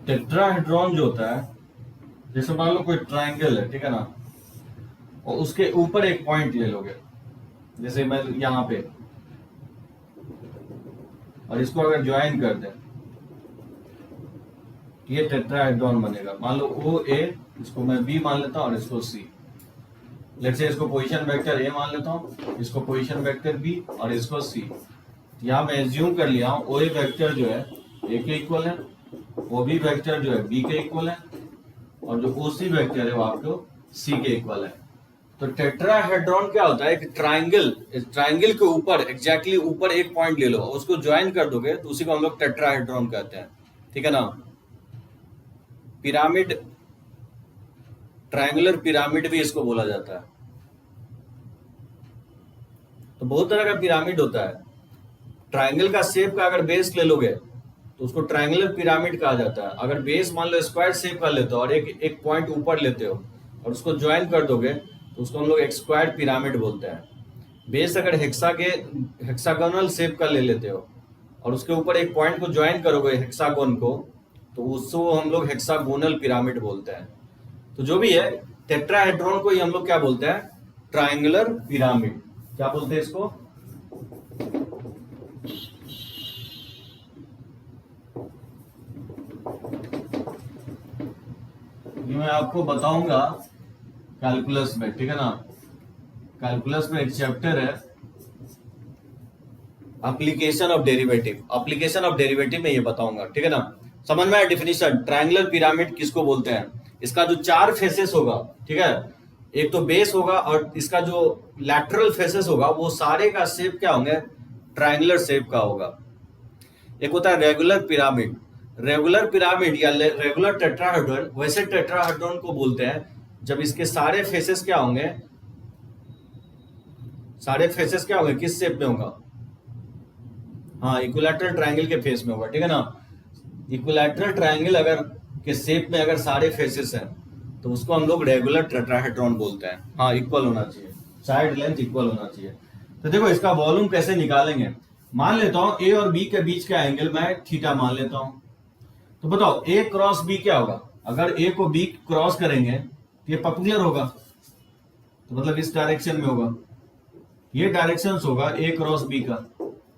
टेट्राहेड्रॉन जो होता है, जैसे मान लो कोई ट्रायंगल है, ठीक है ना, और उसके ऊपर एक पॉइंट ले लोगे, जैसे मैं यहां पे, और इसको अगर ज्वाइन कर दे ये टेट्राहेड्रॉन बनेगा। मान लो ओ ए, इसको मैं बी मान लेता हूं और इसको सी, लेट्स से इसको पोजीशन वेक्टर ए मान लेता हूं, इसको पोजीशन वेक्टर बी और इसको सी। यहां मैं एज्यूम कर लिया हूं ओ ए वेक्टर जो है ए के इक्वल है, ओ बी वेक्टर जो है बी के इक्वल है, और जो ओ सी वेक्टर है वो आपको सी के इक्वल है। तो टेट्राहेड्रॉन क्या होता है कि ट्रायंगल, इस ट्रायंगल के ऊपर एग्जैक्टली ऊपर एक पॉइंट ले लो, उसको ज्वाइन कर दोगे तो उसी को हम लोग टेट्राहेड्रॉन कहते हैं, ठीक है ना। पिरामिड, ट्रायंगुलर पिरामिड भी इसको बोला जाता है। तो बहुत तरह का पिरामिड होता है, ट्रायंगल का शेप का अगर बेस ले लोगे तो उसको ट्रायंगुलर पिरामिड कहा जाता है। अगर बेस मान लो स्क्वायर शेप का लेते हो और एक पॉइंट ऊपर लेते हो और उसको ज्वाइन कर दोगे तो उसको हम लोग एक स्क्वायर पिरामिड बोलते हैं। बेस अगर हेक्सागोनल शेप का ले लेते हो और उसके ऊपर एक पॉइंट को ज्वाइन करोगे हेक्सागोन को, तो उसको हम लोग हेक्सागोनल पिरामिड बोलते हैं। तो जो भी है, टेट्राहेड्रॉन को ही हम लोग क्या बोलते हैं, ट्रायंगुलर पिरामिड। क्या बोलते हैं इसको, ये मैं आपको बताऊंगा कैलकुलस में, ठीक है ना। कैलकुलस में एक चैप्टर है application of derivative, application of derivative में ये बताऊंगा, ठीक है ना। समझ में आया डिफिनीशन, ट्रायंगुलर पिरामिड किसको बोलते हैं। इसका जो 4 फेसेस होगा, ठीक है, एक तो बेस होगा और इसका जो लैटरल फेसेस होगा वो सारे का शेप क्या होंगे, ट्रायंगुलर शेप का होगा। एक होता है रेगुलर पिरामिड, रेगुलर पिरामिड या रेगुलर टेट्राहेड्रॉन, वैसे टेट्राहेड्रॉन को बोलते हैं जब इसके सारे फेसेस क्या होंगे, सारे फेसेस क्या होंगे, किस शेप में होगा, हाँ इक्विलैटरल ट्रायंगल के फेस में होगा, ठीक है ना। इक्विलैटरल ट्रायंगल अगर के शेप में अगर सारे फेसेस हैं तो उसको हम लोग रेगुलर टेट्राहेड्रॉन बोलते हैं। हाँ इक्वल होना चाहिए, साइड लेंथ इक्वल होना चाहिए। तो देखो इसका वॉल्यूम कैसे निकालेंगे, मान लेता हूं ए और बी के बीच का एंगल मैं थीटा मान लेता हूं। तो बताओ ए क्रॉस बी क्या होगा, अगर ए को बी क्रॉस करेंगे तो ये पर्पेंडिकुलर होगा, तो मतलब इस डायरेक्शन में होगा, ये डायरेक्शन होगा ए क्रॉस बी का,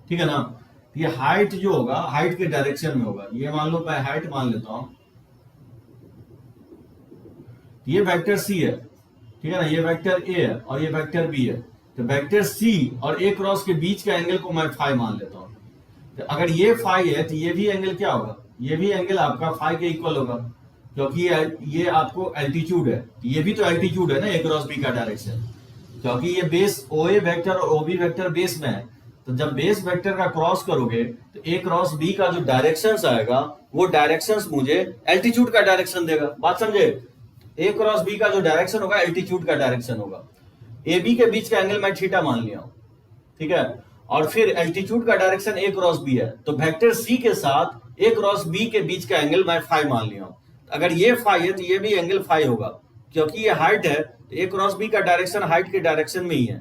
ठीक है ना। ये हाइट जो होगा हाइट के डायरेक्शन में होगा, ये मान लो मैं हाइट मान लेता हूं, ये वेक्टर सी है, ठीक है ना, ये वेक्टर ए है और ये वेक्टर बी है। तो वेक्टर सी और ए क्रॉस के बीच का एंगल को मैं फाई मान लेता हूं। तो अगर ये फाई है तो ये भी एंगल क्या होगा, ये भी एंगल आपका फाई के इक्वल होगा, क्योंकि ये आपको एल्टीट्यूड है, ये भी तो एल्टीट्यूड है ना, ए क्रॉस बी का डायरेक्शन, क्योंकि ये बेस ओ ए वेक्टर और ओ बी वेक्टर बेस में है। तो जब बेस वेक्टर का क्रॉस करोगे तो ए क्रॉस बी का जो डायरेक्शन आएगा वो डायरेक्शन मुझे एल्टीट्यूड का डायरेक्शन देगा, बात समझे। ए क्रॉस बी का जो डायरेक्शन होगा एल्टीट्यूड का डायरेक्शन होगा। ए बी के बीच का एंगल मैं थीटा मान लिया हूं, ठीक है, और फिर एल्टीट्यूड का डायरेक्शन ए क्रॉस बी है, तो वेक्टर सी के साथ ए क्रॉस बी के बीच का एंगल मैं फाई मान लिया हूं। अगर ये फाई है तो ये भी एंगल फाई होगा, क्योंकि ये हाइट है तो ए क्रॉस बी का डायरेक्शन हाइट के डायरेक्शन में ही है,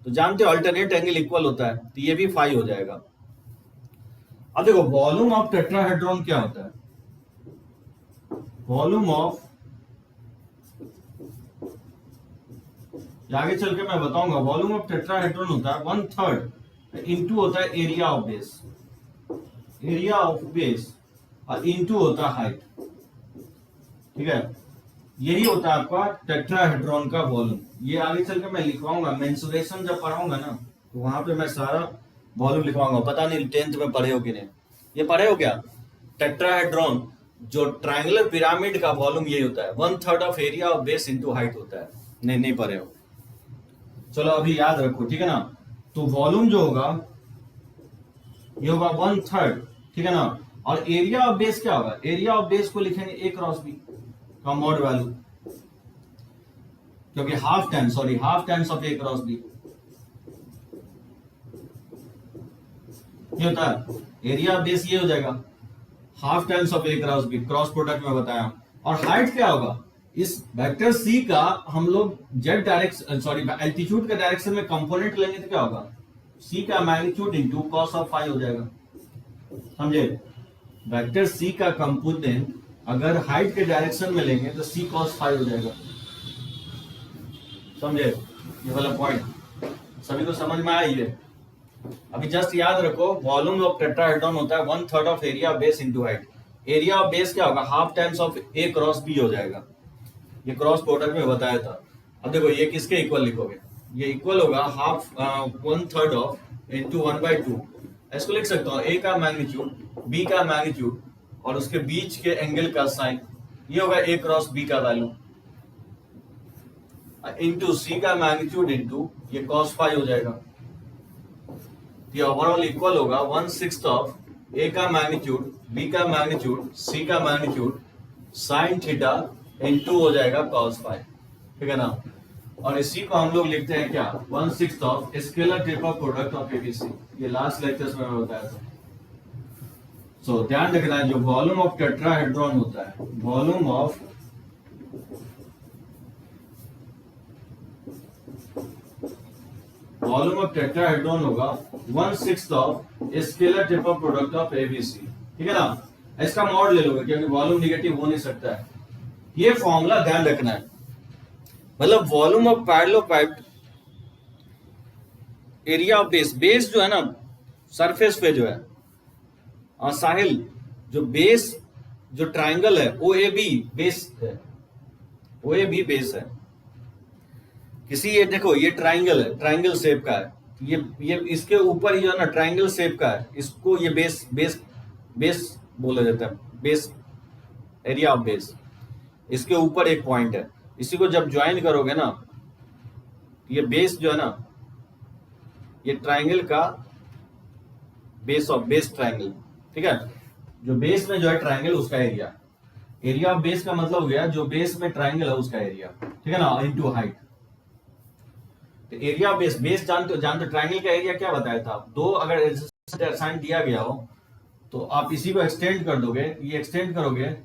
तो जानते हो अल्टरनेट एंगल इक्वल होता है, तो ये भी फाई हो जाएगा। अब देखो वॉल्यूम ऑफ टेट्राहेड्रॉन क्या होता है, वॉल्यूम ऑफ, आगे चल के मैं बताऊंगा, वॉल्यूम ऑफ टेट्राहेड्रॉन होता है 1/3 इनटू होता है area of base, area of base और इनटू होता है हाइट। ठीक है, यही होता है आपका टेट्राहेड्रॉन का वॉल्यूम। ये आगे चल के मैं लिखवाऊंगा, मेंसुरेशन जब पढ़ाऊंगा ना तो वहां पे मैं सारा वॉल्यूम लिखवाऊंगा। पता नहीं 10th में पढ़े हो कि नहीं, ये पढ़े हो क्या? टेट्राहेड्रॉन जो ट्रायंगुलर पिरामिड का वॉल्यूम यही होता है, 1/3 of area of base into height होता है। नहीं पढ़े हो, चलो अभी याद रखो, ठीक है ना। तो वॉल्यूम जो होगा ये होगा 1/3, ठीक है ना। और एरिया ऑफ बेस क्या होगा? एरिया ऑफ बेस को लिखेंगे a क्रॉस बी का मॉड वैल्यू, क्योंकि half times of a cross B ये होता है। एरिया ऑफ बेस ये हो जाएगा half times of a cross B, cross product में बताया। और हाइट क्या होगा? इस वेक्टर c का हम लोग जेड डायरेक्शन एल्टीट्यूड के डायरेक्शन में कंपोनेंट लेंगे तो क्या होगा? c का magnitude into cos of phi हो जाएगा, समझे। वेक्टर c का कंपोनेंट अगर हाइट के डायरेक्शन में लेंगे तो c cos फाई हो जाएगा, समझे। ये वाला पॉइंट सभी को समझ में आया? ये अभी जस्ट याद रखो, वॉल्यूम ऑफ टेट्राहेड्रॉन होता है 1/3 of area base into height. Area of base क्या होगा? Half times of a cross b हो जाएगा। ये क्रॉस प्रोडक्ट में बताया था। अब देखो ये किसके इक्वल लिखोगे? ये इक्वल होगा हाफ 1/3 ऑफ इनटू 1/2। इसको लिख सकता हूँ a का मैग्नीट्यूड, b का मैग्नीट्यूड और उसके बीच के एंगल का साइन, ये होगा a क्रॉस b का वैल्यू, इनटू c का मैग्नीट्यूड इनटू ये cos फाई हो जाएगा। ये ओवरऑल इक्वल होगा 1/6 ऑफ a का मैग्नीट्यूड, b का मैग्नीट्यूड, c का मैग्नीट्यूड साइन थीटा इनटू हो जाएगा cos फाई, ठीक है ना। और इसी को हम लोग लिखते हैं क्या? 1/6 of scalar triple product of ABC. ये लास्ट लेक्चर्स में मैं बताया था। सो ध्यान रखना है, जो वॉल्यूम ऑफ टेट्राहेड्रॉन होता है, वॉल्यूम ऑफ टेट्राहेड्रॉन होगा 1/6 of scalar triple product of ABC, ठीक है ना। इसका मॉड ले लोगे क्योंकि वॉल्यूम निगेटिव हो नहीं सकता है। ये फॉर्मूला ध्यान रखना है, मतलब volume of parallelepiped area of base, base जो है ना सरफेस पे जो है, और साहिल जो बेस जो ट्रायंगल है OAB बेस है, OAB बेस है किसी, ये देखो ये ट्रायंगल है, ट्रायंगल शेप का है, ये इसके ऊपर ही जो है ना ट्रायंगल शेप का है, इसको ये बेस बोला जाता है, बेस एरिया ऑफ बेस। इसके ऊपर एक पॉइंट है, इसी को जब ज्वाइन करोगे ना, ये बेस जो है ना, ये ट्रायंगल का बेस ऑफ बेस ट्रायंगल, ठीक है। जो बेस में जो है ट्रायंगल उसका एरिया ऑफ बेस का मतलब हो गया जो बेस में ट्रायंगल है उसका एरिया, ठीक है ना, इनटू हाइट। तो एरिया ऑफ बेस जानते ट्रायंगल का एरिया क्या बताया था? दो अगर साइन दिया गया हो तो आप इसी को एक्सटेंड कर दोगे, ये एक्सटेंड करोगे,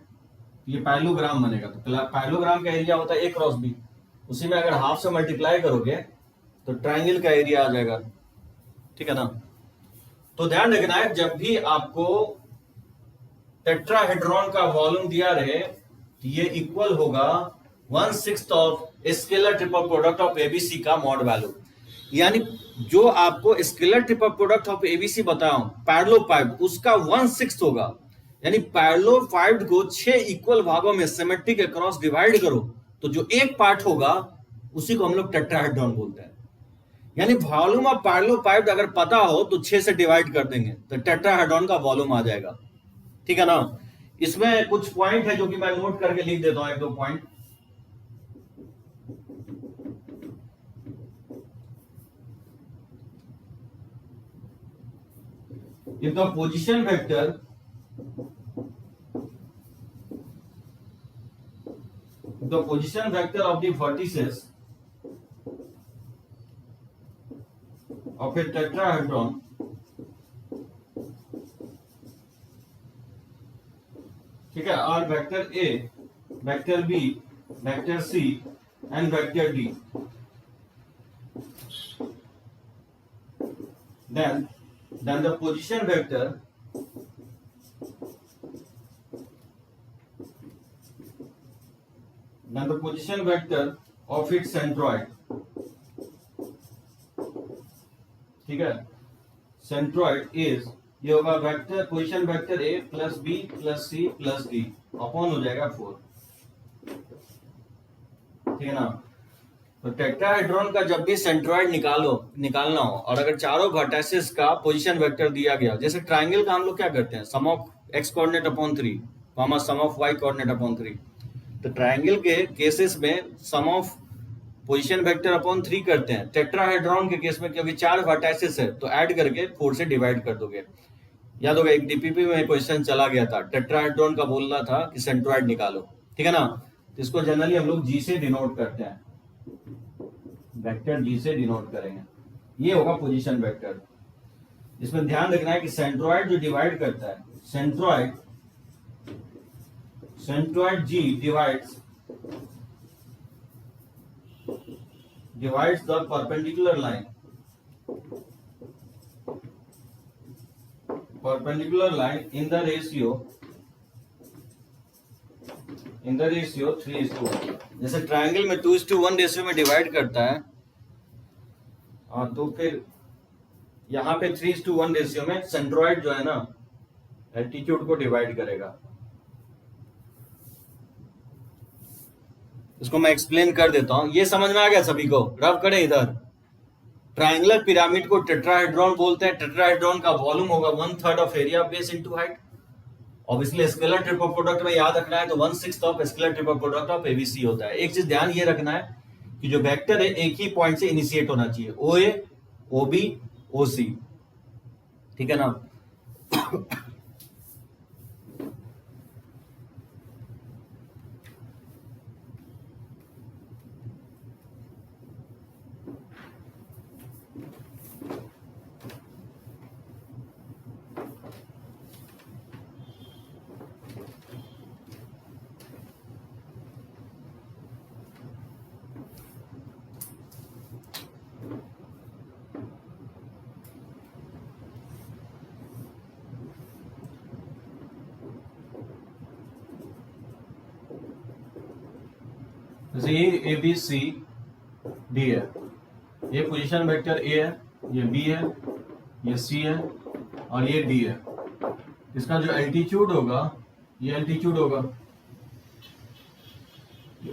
ये पैरेललोग्राम बनेगा। तो पैरेललोग्राम का एरिया होता है a क्रॉस b, उसी में अगर हाफ से मल्टीप्लाई करोगे तो ट्रायंगल का एरिया आ जाएगा, ठीक है ना। तो ध्यान रखना है, जब भी आपको टेट्राहेड्रॉन का वॉल्यूम दिया रहे तो ये इक्वल होगा 1/6 of scalar triple product of ABC का मॉड वैल्यू। यानी जो आपको scalar triple product of ABC बताऊं पैरेललोपाइप्ड, उसका 1/6 होगा। यानी पैरेललोपाइप्ड को 6 इक्वल भागों में सिमेट्रिक अक्रॉस डिवाइड करो तो जो एक पार्ट होगा उसी को हम लोग टेट्राहेड्रॉन बोलते हैं। यानी वॉल्यूम ऑफ पैरेललोपाइप्ड अगर पता हो तो 6 से डिवाइड कर देंगे तो टेट्राहेड्रॉन का वॉल्यूम आ जाएगा, ठीक है ना। इसमें कुछ पॉइंट है जो कि मैं नोट करके लिख देता हूं, एक दो point. If the position vector of the vertices of a tetrahedron ठीक है, और vector A, vector B, vector C and vector D, then the position vector of its centroid, ठीक है, centroid is ये होगा vector position vector A plus B plus C plus D upon हो जाएगा 4, ठीक है ना। तो टेट्राहेड्रॉन का जब भी सेंट्रॉइड निकालना हो और अगर चारों वर्टिसेस का पोजीशन वेक्टर दिया गया, जैसे ट्राइंगल का हम लोग क्या करते हैं, sum of X coordinate upon 3 comma sum of Y coordinate upon 3, तो ट्राइंगल के केसेस में sum of position vector upon 3 करते हैं। टेट्राहेड्रॉन के केस में क्योंकि 4 वर्टिसेस है तो ऐड करके 4 से डिवाइड कर दोगे। याद होगा एक डीपीपी में क्वेश्चन चला गया था, टेट्राहेड्रॉन का बोल रहा था कि सेंट्रॉइड निकालो, ठीक है ना। तो इसको जनरली हम लोग जी से डिनोट करते हैं, वेक्टर जी से डिनोट करेंगे। ये होगा पोजीशन वेक्टर। इसमें ध्यान रखना है कि सेंट्रॉइड जो डिवाइड करता है, centroid G divides the perpendicular line in the ratio 3:1। जैसे ट्रायंगल में 2:1 रेशियो में डिवाइड करता है, तो फिर यहाँ पे 3:1 रेशियो में सेंट्रॉइड जो है ना एल्टीट्यूड को डिवाइड करेगा। इसको मैं एक्सप्लेन कर देता हूं, ये समझ में आ गया सभी को। रब करें इधर, ट्रायंगुलर पिरामिड को टेट्राहेड्रॉन बोलते हैं। टेट्राहेड्रॉन का वॉल्यूम होगा 1/3 of area base into height. Obviously scalar triple product में याद रखना है तो 1/6 of scalar triple product of ABC होता है। एक चीज ध्यान ये रखना है कि जो वेक्टर है एक ही पॉइंट से इनिशिएट होना चाहिए, OA, OB, OC, ठीक है ना। जैसे ये ए बी सी डी है, ये पोजीशन वेक्टर ए है, ये बी है, ये सी है और ये डी है। इसका जो एल्टीट्यूड होगा ये एल्टीट्यूड होगा,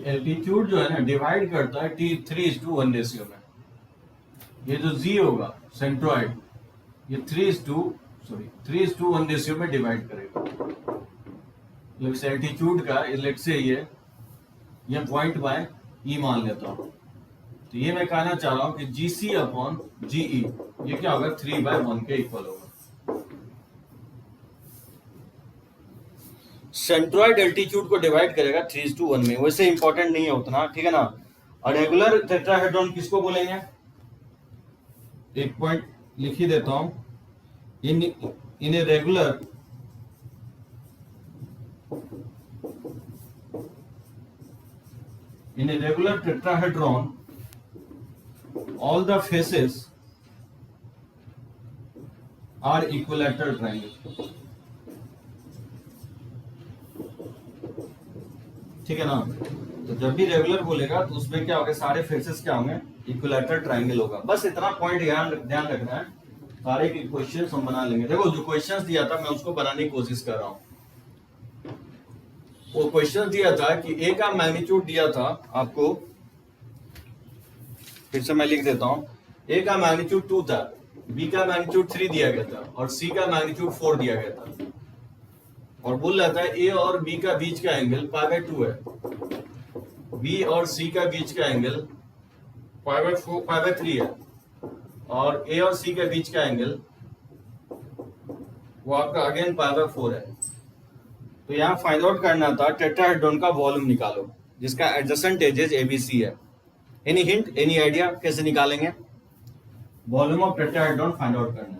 एल्टीट्यूड जो है ना डिवाइड करता है 3:1 रेशियो में। ये जो जी होगा सेंट्रॉइड, ये 3:1 रेशियो में डिवाइड करेगा। एल्टीट्यूड का लेट्स से ये पॉइंट बाय ई मान लेता हूं, तो ये मैं कहना चाह रहा हूं कि GC अपॉन GE ये क्या होगा 3/1 के इक्वल होगा। सेंट्रॉइड एल्टीट्यूड को डिवाइड करेगा 3:1 में, वैसे इंपॉर्टेंट नहीं है उतना, ठीक है ना। और रेगुलर टेट्राहेड्रॉन किसको बोलेंगे, एक पॉइंट लिख ही देता हूं, in a regular in a regular tetrahedron all the faces are equilateral triangle, ठीक है ना। तो जब भी रेगुलर बोलेगा तो उसमें क्या होगा, सारे फेसेस क्या होंगे, इक्विलैटरल ट्रायंगल होगा। बस इतना पॉइंट ध्यान रखना है, सारे के क्वेश्चंस हम बना लेंगे। देखो जो क्वेश्चंस दिया था मैं उसको बनाने की कोशिश कर रहा हूं। वो क्वेश्चन दिया था कि ए का मैग्नीट्यूड दिया था आपको, फिर से मैं लिख देता हूं, ए का मैग्नीट्यूड 2 था, बी का मैग्नीट्यूड 3 दिया गया था और सी का मैग्नीट्यूड 4 दिया गया था। और बोल रहा था ए और बी का बीच का एंगल π/2 है, बी और सी का बीच का एंगल π/3 है और ए और सी के बीच का एंगल वो आपका अगेन π/4 है। तो यहाँ फाइंड आउट करना था टेट्राहेड्रॉन का वॉल्यूम निकालो जिसका एडजेसेंट एजेस एबीसी है। एनी हिंट, एनी आइडिया कैसे निकालेंगे, volume of tetrahedron find out करना है।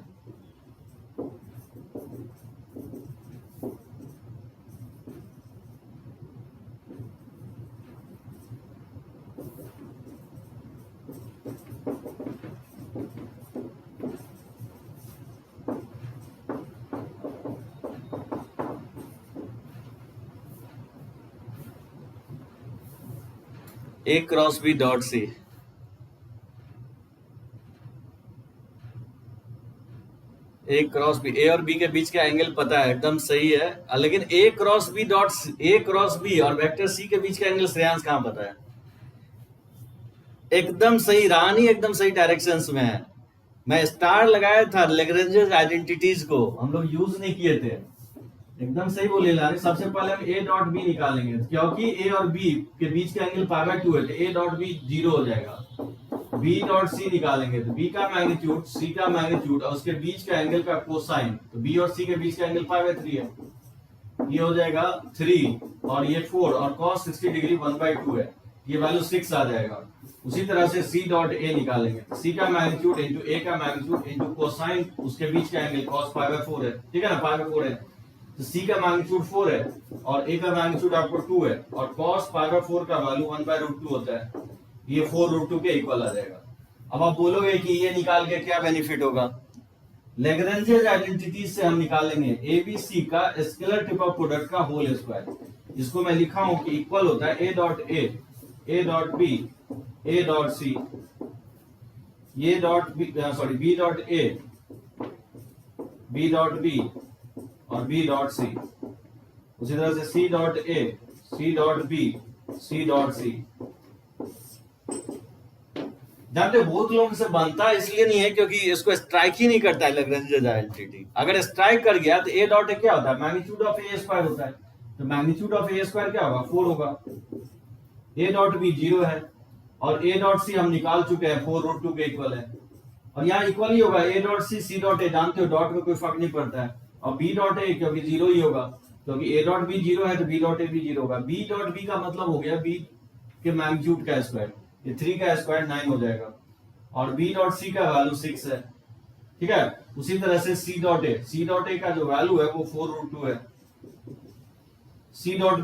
A cross B dot C, A cross B, A और बी के बीच का एंगल पता है, एकदम सही है, लेकिन A cross B dot A cross B और वेक्टर सी के बीच का एंगल श्रेयांश कहाँ पता है? एकदम सही, रानी एकदम सही डायरेक्शंस में है। मैं स्टार लगाया था लैग्रेंजेस आइडेंटिटीज को, हम लोग यूज नहीं किए थे। एकदम सही बोले लारी। सबसे पहले हम ए डॉट बी निकालेंगे क्योंकि ए और बी के बीच का एंगल पाई बाय 2 है, तो ए डॉट बी 0 हो जाएगा। बी डॉट सी निकालेंगे तो बी का मैग्नीट्यूड, सी का मैग्नीट्यूड और उसके बीच का एंगल का कोसाइन, तो बी और सी के बीच का एंगल पाई बाय 3 है, ये हो जाएगा 3 और ये 4 और cos 60 डिग्री 1/2 है, ये वैल्यू 6 आ जाएगा। उसी तरह से सी डॉट ए निकालेंगे, सी का मैग्नीट्यूड इंटू ए का मैग्नीट्यूड इंटू कोसाइन उसके बीच का एंगल cos पाई बाय 4 है, ठीक है ना, पाई बाय 4 है, तो सी का मैग्नीट्यूड 4 है और ए का मैग्नीट्यूड आपको 2 है और cos पाई बाय 4 का वैल्यू 1/√2 होता है, ये 4√2 के इक्वल आ जाएगा। अब आप बोलोगे कि ये निकाल के क्या बेनिफिट होगा? लैग्रेंजेस आइडेंटिटीज से हम निकालेंगे एबीसी का स्केलर ट्रिपल प्रोडक्ट का होल स्क्वायर। इसको मैं लिखा हूं कि इक्वल होता है A dot B, A dot C, ये dot B, sorry B dot A, B dot B और बी डॉट सी। उसी तरह से C dot A, C dot B, C dot C. जानते हो बहुत लोगों से बनता है, इसलिए नहीं है क्योंकि इसको स्ट्राइक ही नहीं करता है लैग्रेंजेस आइडेंटिटी। अगर स्ट्राइक कर गया तो ए डॉट ए क्या होता है? मैग्नीट्यूड ऑफ ए स्क्वायर होता है, तो मैग्नीट्यूड ऑफ ए स्क्वायर क्या होगा? 4 होगा। ए डॉट बी 0 है और ए डॉट सी हम निकाल चुके हैं 4√2 के इक्वल है, और यहाँ इक्वल ही होगा ए डॉट सी, सी डॉट ए। जानते हो डॉट में कोई फर्क नहीं पड़ता है, और बी डॉट ए क्योंकि 0 ही होगा, क्योंकि ए डॉट बी 0 है तो बी डॉट ए भी 0 होगा। बी डॉट बी का मतलब हो गया बी के मैग्नीट्यूड का स्क्वायर, ये 3 का स्क्वायर 9 हो जाएगा, और बी डॉट सी का वैल्यू 6 है, ठीक है। उसी तरह से सी डॉट ए का जो वैल्यू है वो 4√2 है। सी डॉट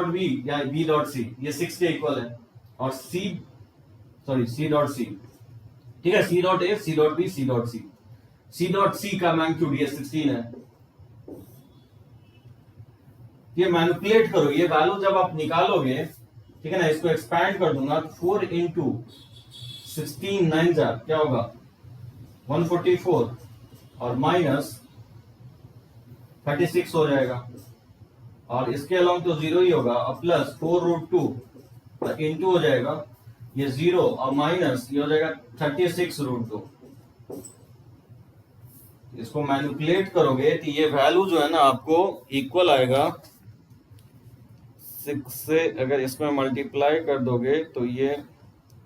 बी या बी डॉट सी ये 6 के इक्वल है, और सी डॉट सी, ठीक है, C dot A, C dot B, C dot C. C dot C का मैग्नीट्यूड ये 16 है। ये मैनिपुलेट करो, ये वैल्यू जब आप निकालोगे, ठीक है ना, इसको एक्सपैंड कर दूंगा, 4 इंटू 16 9 जा क्या होगा? 144 और माइनस 36 हो जाएगा, और इसके अलावा तो 0 ही होगा, और प्लस 4√2 इंटू हो जाएगा ये 0 और माइनस ये हो जाएगा 36√2। इसको मैनिपुलेट करोगे तो ये वैल्यू जो है ना आपको इक्वल आएगा 6 से, अगर इसमें मल्टीप्लाई कर दोगे तो ये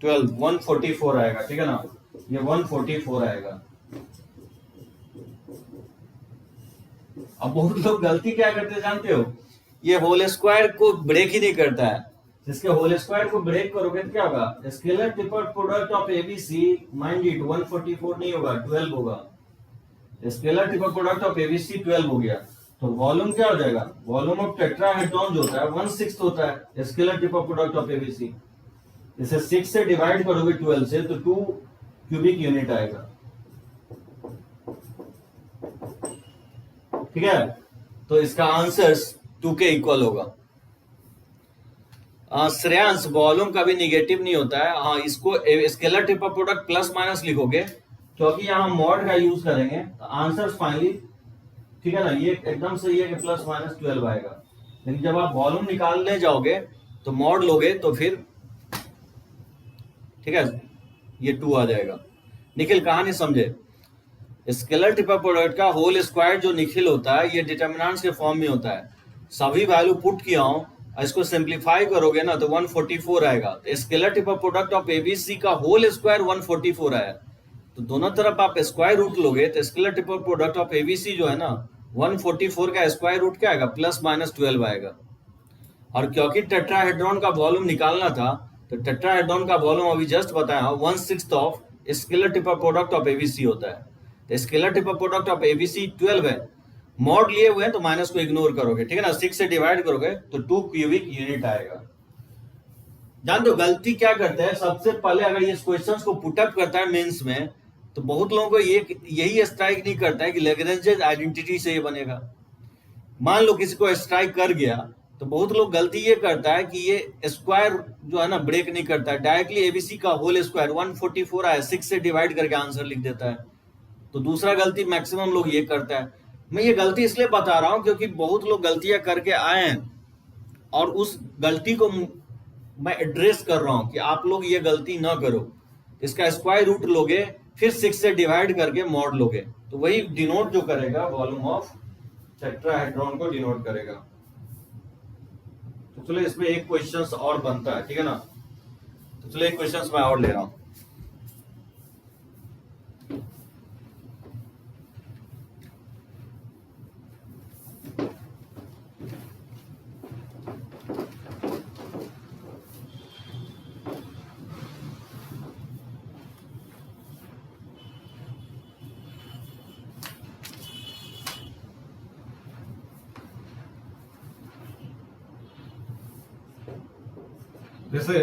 144 आएगा, ठीक है ना, ये 144 आएगा। अब बहुत लोग गलती क्या करते हैं जानते हो? ये होल स्क्वायर को ब्रेक ही नहीं करता है। इसके होल स्क्वायर को ब्रेक करोगे तो क्या होगा? Scalar triple product of ABC, mind it 144 नहीं होगा, 12 होगा। Scalar triple product of ABC 12 हो गया, तो वॉल्यूम क्या हो जाएगा? वॉल्यूम ऑफ टेट्राहेड्रॉन जो होता है 1/6 होता है scalar triple product of ABC. इसे 6 से डिवाइड करोगे 12 से तो 2 क्यूबिक यूनिट आएगा, ठीक है। तो इसका आंसर 2 के इक्वल होगा। श्रेयांश वॉल्यूम कभी निगेटिव नहीं होता है। हाँ, इसको scalar triple product plus minus लिखोगे क्योंकि यहाँ मॉड का यूज करेंगे, तो आंसर फाइनली, ठीक है ना, ये एकदम सही है कि प्लस माइनस 12 आएगा। लेकिन जब आप वॉल्यूम निकालने जाओगे तो मॉड लोगे तो फिर, ठीक है, ये 2 आ जाएगा। निखिल कहानी समझे? स्केलर ट्रिपल प्रोडक्ट का होल स्क्वायर जो निखिल होता है ये डिटर्मिनेंट्स के फॉर्म में होता है। सभी वैल्यू पुट किया हूं, इसको सिंप्लीफाई करोगे ना तो 144 आएगा। तो scalar triple product of ABC का होल स्क्वायर 144 आया, तो दोनों तरफ आप स्क्वायर रूट लोगे तो scalar triple product of ABC जो है ना 144 का स्क्वायर रूट क्या आएगा? प्लस माइनस 12 आएगा। और क्योंकि टेट्राहेड्रॉन का वॉल्यूम निकालना था तो टेट्राहेड्रॉन का वॉल्यूम अभी जस्ट बताया 1/6 of scalar triple product of ABC होता है। तो scalar triple product of ABC 12 है, मॉड लिए हुए हैं तो माइनस को इग्नोर करोगे, ठीक है ना, 6 से डिवाइड करोगे तो 2 क्यूबिक यूनिट आएगा। जानते हो गलती क्या करते हैं? सबसे पहले अगर ये क्वेश्चंस को पुटअप करता है मेंस में तो बहुत लोगों को यही स्ट्राइक नहीं करता है कि लैग्रेंजेस आइडेंटिटी से ये बनेगा। मान लो किसी को स्ट्राइक कर गया तो बहुत लोग गलती ये करता है कि ये स्क्वायर जो है ना ब्रेक नहीं करता है, डायरेक्टली एबीसी का होल स्क्वायर 144 आया 6 से डिवाइड करके आंसर लिख देता है। तो दूसरा गलती मैक्सिमम लोग ये करता है। मैं ये गलती इसलिए बता रहा हूं क्योंकि बहुत लोग गलतियां करके आए हैं और उस गलती को मैं एड्रेस कर रहा हूं कि आप लोग ये गलती ना करो। इसका स्क्वायर रूट लोगे, फिर 6 से डिवाइड करके मॉड लोगे, तो वही डिनोट जो करेगा वॉल्यूम ऑफ टेट्राहेड्रॉन को डिनोट करेगा। तो चलो इसमें एक क्वेश्चन और बनता है, ठीक है ना। तो चलो एक क्वेश्चन मैं और ले रहा हूं। जैसे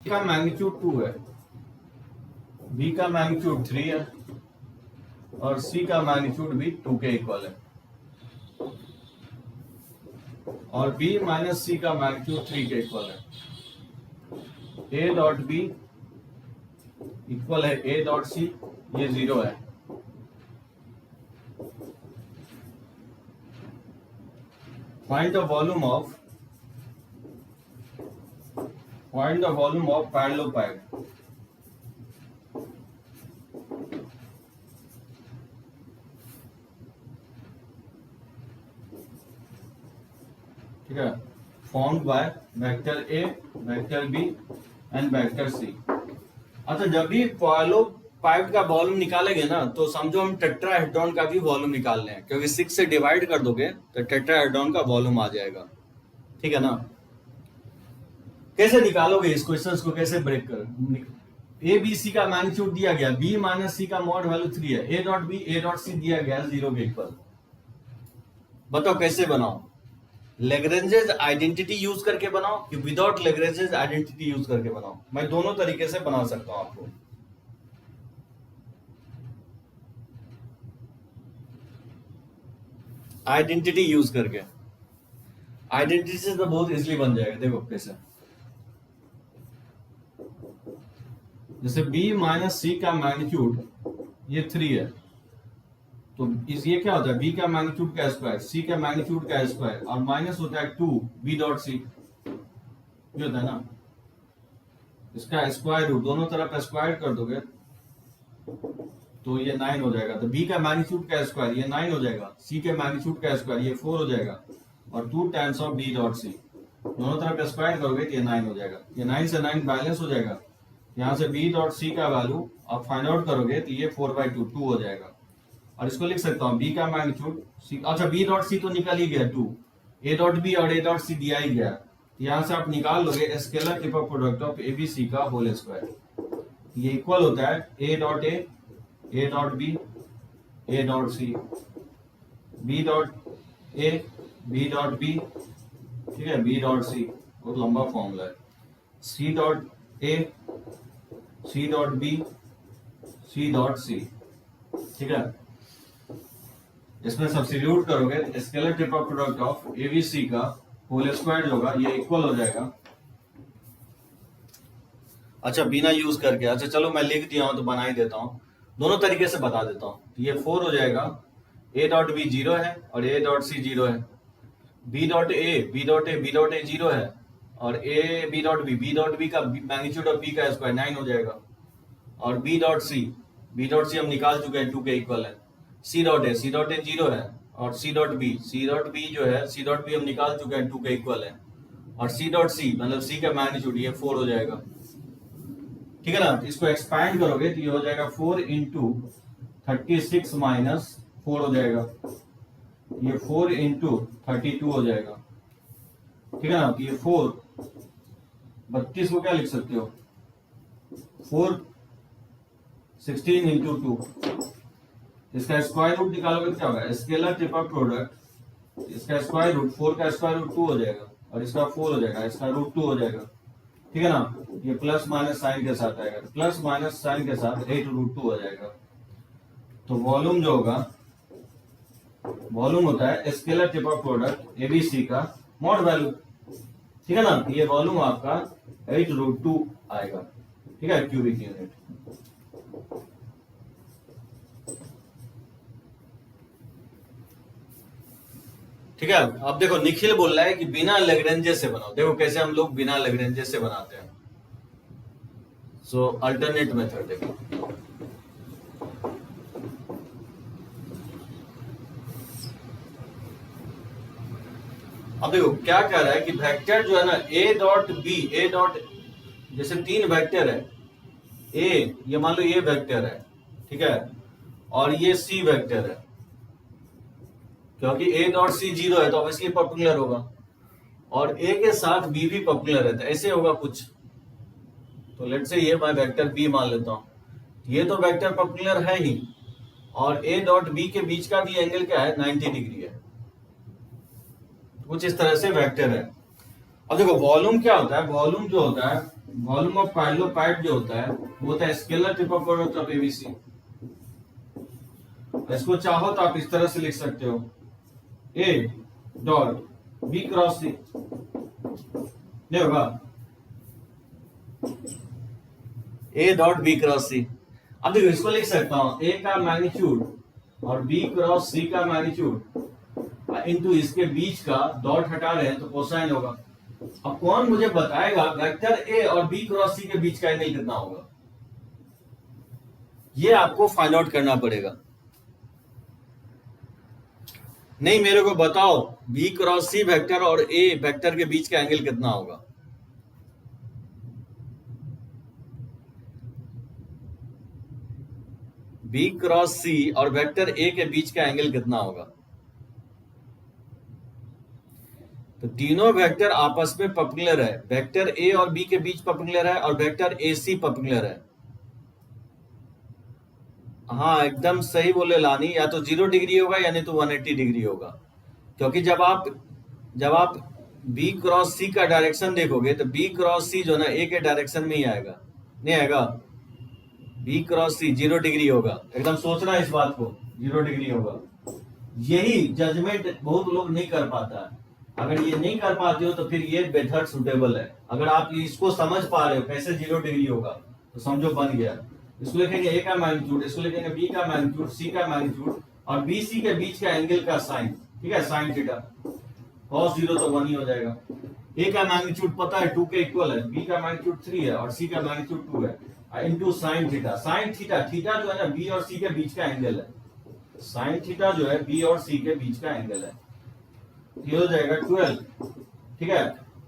B का मैग्नीट्यूड 2 है, B का मैग्नीट्यूड 3 है और C का मैग्नीट्यूड भी 2 के इक्वल है, और B माइनस C का मैग्नीट्यूड 3 के इक्वल है। A डॉट B इक्वल है A डॉट C, ये 0 है। Find the volume of parallelepiped। ठीक है, formed by vector A, vector B and vector C। अच्छा, जब भी पैरेललोपाइड का वॉल्यूम निकालेंगे ना, तो समझो हम टेट्राहेड्रॉन का भी वॉल्यूम निकाल रहे हैं, क्योंकि 6 से डिवाइड कर दोगे तो टेट्राहेड्रॉन का वॉल्यूम आ जाएगा। ठीक है ना। कैसे निकालोगे इस क्वेश्चन को, कैसे ब्रेक कर। ए बी सी का मैग्नीट्यूड दिया गया, बी माइनस सी का मॉड वैल्यू 3 है, A dot B A dot C दिया गया 0 के इक्वल। बताओ कैसे बनाओ, लैग्रेंजेस आइडेंटिटी यूज करके बनाओ कि विदाउट लैग्रेंजेस आइडेंटिटी यूज करके बनाओ। मैं दोनों तरीके से बना सकता हूं आपको। आइडेंटिटी यूज करके, आइडेंटिटी से तो बहुत इजीली बन जाएगा। देखो कैसे, जैसे b माइनस सी का मैग्नीट्यूड ये 3 है, तो ये क्या होता है, b का मैग्नीट्यूड का स्क्वायर, c का मैग्नीट्यूड का स्क्वायर, और माइनस होता है 2 b डॉट सी, ये होता है ना। इसका स्क्वायर रूट दोनों तरफ स्क्वायर कर दोगे तो ये 9 हो जाएगा। तो b का मैग्नीट्यूड का स्क्वायर ये 9 हो जाएगा, c के मैग्नीट्यूड का स्क्वायर ये 4 हो जाएगा, और 2 times of b dot C, दोनों तरफ स्क्वायर करोगे तो ये 9 हो जाएगा। ये 9 से 9 बैलेंस हो जाएगा। यहाँ से b डॉट सी का वैल्यू आप फाइंड आउट करोगे तो ये 4/2 2 हो जाएगा। और इसको लिख सकता हूँ b का मैग्नीट्यूड c, अच्छा b डॉट सी तो निकल ही गया 2, a डॉट b और a डॉट सी दिया ही गया। यहाँ से आप निकाल लोगे scalar triple product of A B C का होल स्क्वायर। ये इक्वल होता है a dot a dot b a dot c, b dot a b dot b, ठीक है, b डॉट c, बहुत लंबा फॉर्मूला है, c dot a c dot b c dot c। ठीक है, इसमें सब्स्टिट्यूट करोगे scalar triple product of A B C का होल स्क्वायर होगा, ये इक्वल हो जाएगा। अच्छा, बिना यूज करके, अच्छा चलो मैं लिख दिया हूं तो बना ही देता हूं, दोनों तरीके से बता देता हूं। ये 4 हो जाएगा, a डॉट b 0 है और a डॉट c 0 है, b डॉट a 0 है, और b डॉट b का मैग्नीट्यूड ऑफ b का स्क्वायर 9 हो जाएगा, और b डॉट c हम निकाल चुके हैं 2 के इक्वल है, c डॉट a 0 है, और c डॉट b जो है c डॉट b हम निकाल चुके हैं 2 के इक्वल है, और c डॉट c मतलब c का मैग्नीट्यूड ये 4 हो जाएगा। ठीक है ना। इसको एक्सपैंड करोगे तो ये हो जाएगा 4 इंटू 36 माइनस 4 हो जाएगा, ये 4 इंटू 32 हो जाएगा। ठीक है ना। तो ये 4 32 को क्या लिख सकते हो, 4 16 इंटू 2, इसका स्क्वायर रूट निकालोगे तो क्या होगा, स्केलर ट्रिपल प्रोडक्ट, इसका स्क्वायर रूट 4 का स्क्वायर रूट 2 हो जाएगा, और इसका 4 हो जाएगा, इसका रूट 2 हो जाएगा। ठीक है ना। ये प्लस माइनस साइन के साथ आएगा, प्लस माइनस साइन के साथ 8 रूट 2 हो जाएगा। तो वॉल्यूम जो होगा, वॉल्यूम होता है स्केलर ट्रिपल प्रोडक्ट एबीसी का मॉड वैल्यू। ठीक है ना। ये वॉल्यूम आपका 8 रूट 2 आएगा। ठीक है, क्यूबिक यूनिट। ठीक है। अब देखो निखिल बोल रहा है कि बिना लेग्रेंजे से बनाओ। देखो कैसे हम लोग बिना लेग्रेंजे से बनाते हैं। सो अल्टरनेट मेथड देखो, अब देखो क्या कह रहा है कि वेक्टर जो है ना A dot B, A dot, जैसे तीन वेक्टर है ए, ये मान लो ये वेक्टर है, ठीक है, और ये सी वेक्टर है, क्योंकि ए डॉट सी 0 है तो ऑब्वियसली पर्पेंडिकुलर होगा, और ए के साथ बी भी पर्पेंडिकुलर है, तो ऐसे होगा कुछ। तो लेट्स से ये मैं वेक्टर बी मान लेता हूं, ये तो वेक्टर पर्पेंडिकुलर है ही, और ए डॉट बी के बीच का भी एंगल क्या है, 90 डिग्री है। कुछ इस तरह से वेक्टर है। अब देखो वॉल्यूम क्या होता है, वॉल्यूम जो होता है, वॉल्यूम ऑफ पैरेललोपाइड जो होता है वो होता है scalar triple product of ABC. इसको चाहो तो आप इस तरह से लिख सकते हो, ए डॉट बी क्रॉस सी, नहीं होगा, ए डॉट बी क्रॉस सी। अब देखो इसको लिख सकता हूं ए का मैग्नीट्यूड और बी क्रॉस सी का मैग्नीट्यूड इनटू इसके बीच का डॉट हटा रहे हैं तो कोसाइन होगा। अब कौन मुझे बताएगा वेक्टर ए और बी क्रॉस सी के बीच का एंगल कितना होगा, ये आपको फाइंड आउट करना पड़ेगा। नहीं मेरे को बताओ बी क्रॉस सी वेक्टर और ए वेक्टर के बीच का एंगल कितना होगा। बी क्रॉस सी और वेक्टर ए के बीच का एंगल कितना होगा। तो तीनों वेक्टर आपस में पर्पेंडिकुलर है, वेक्टर ए और बी के बीच पर्पेंडिकुलर है और वेक्टर ए सी पर्पेंडिकुलर है। हाँ एकदम सही बोले लानी, या तो 0 डिग्री होगा या नहीं तो 180 डिग्री होगा, क्योंकि जब आप बी क्रॉस सी का डायरेक्शन देखोगे तो बी क्रॉस सी जो ना ए के डायरेक्शन में ही आएगा, नहीं आएगा, बी क्रॉस सी 0 डिग्री होगा। एकदम सोचना इस बात को, 0 डिग्री होगा। यही जजमेंट बहुत लोग नहीं कर पाता है। अगर ये नहीं कर पाते हो तो फिर ये बेहतर सुटेबल है। अगर आप इसको समझ पा रहे हो कैसे 0 डिग्री होगा तो समझो बन गया। इसको लिखेंगे ए का मैग्नीट्यूड, इसको लिखेंगे बी का मैग्नीट्यूड, सी का मैग्नीट्यूड और बी सी के बीच का एंगल का साइन, ठीक है, साइन थीटा। cos 0 तो 1 ही हो जाएगा। ए का मैग्नीट्यूड पता है 2 के इक्वल है, बी का मैग्नीट्यूड 3 है और सी का मैग्नीट्यूड 2 है, into sine theta. Sine theta, theta जो है ना बी और सी के बीच का एंगल है, साइन थीटा जो है बी और सी के बीच का एंगल है, ये हो जाएगा 12, ठीक है।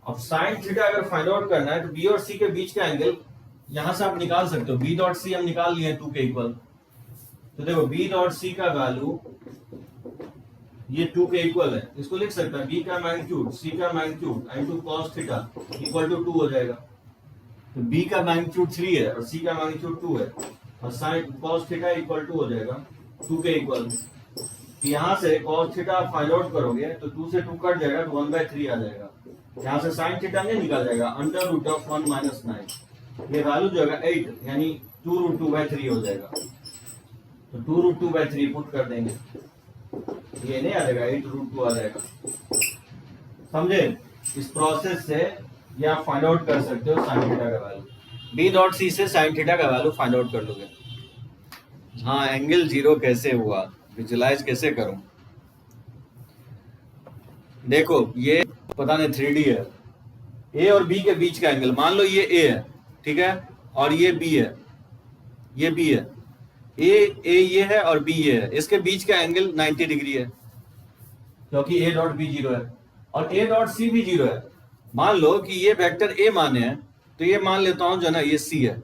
अब साइन थीटा अगर फाइंड आउट करना है तो बी और सी के बीच का एंगल यहां से आप निकाल सकते हो, बी डॉट सी हम निकाल लिए 2 के इक्वल। तो देखो बी डॉट सी का वैल्यू ये 2 के इक्वल है, इसको लिख सकता है बी का मैग्नीट्यूड सी का magnitude into cos theta equal to 2 हो जाएगा। तो बी का मैग्नीट्यूड 3 है और सी का मैग्नीट्यूड 2 है और sine cos theta equal to हो जाएगा 2 के इक्वल। यहां से cos थीटा फाइंड आउट करोगे तो 2 से 2 कट जाएगा तो 1/3 आ जाएगा। यहां से sin थीटा नहीं निकल जाएगा, अंडर रूट ऑफ 1 माइनस 9, ये वैल्यू जो है 8 यानी 2 रूट 2/3 हो जाएगा। तो 2 रूट 2/3 पुट कर देंगे, ये नहीं आ जाएगा, 8 रूट 2 आ जाएगा। समझे? इस प्रोसेस से ये आप फाइंड आउट कर सकते हो sin थीटा का वैल्यू, बी डॉट सी से sin थीटा का वैल्यू फाइंड आउट कर लोगे। हाँ एंगल 0 कैसे हुआ, विजुलाइज कैसे करूं। देखो ये पता नहीं 3D है, ए और बी के बीच का एंगल मान लो ये ए है, ठीक है, और ये बी है, ये बी है, ए ये है और बी ये है, इसके बीच का एंगल 90 डिग्री है क्योंकि ए डॉट बी 0 है और ए डॉट सी भी 0 है। मान लो कि ये वेक्टर ए माने हैं तो ये मान लेता हूं जो ना ये सी है,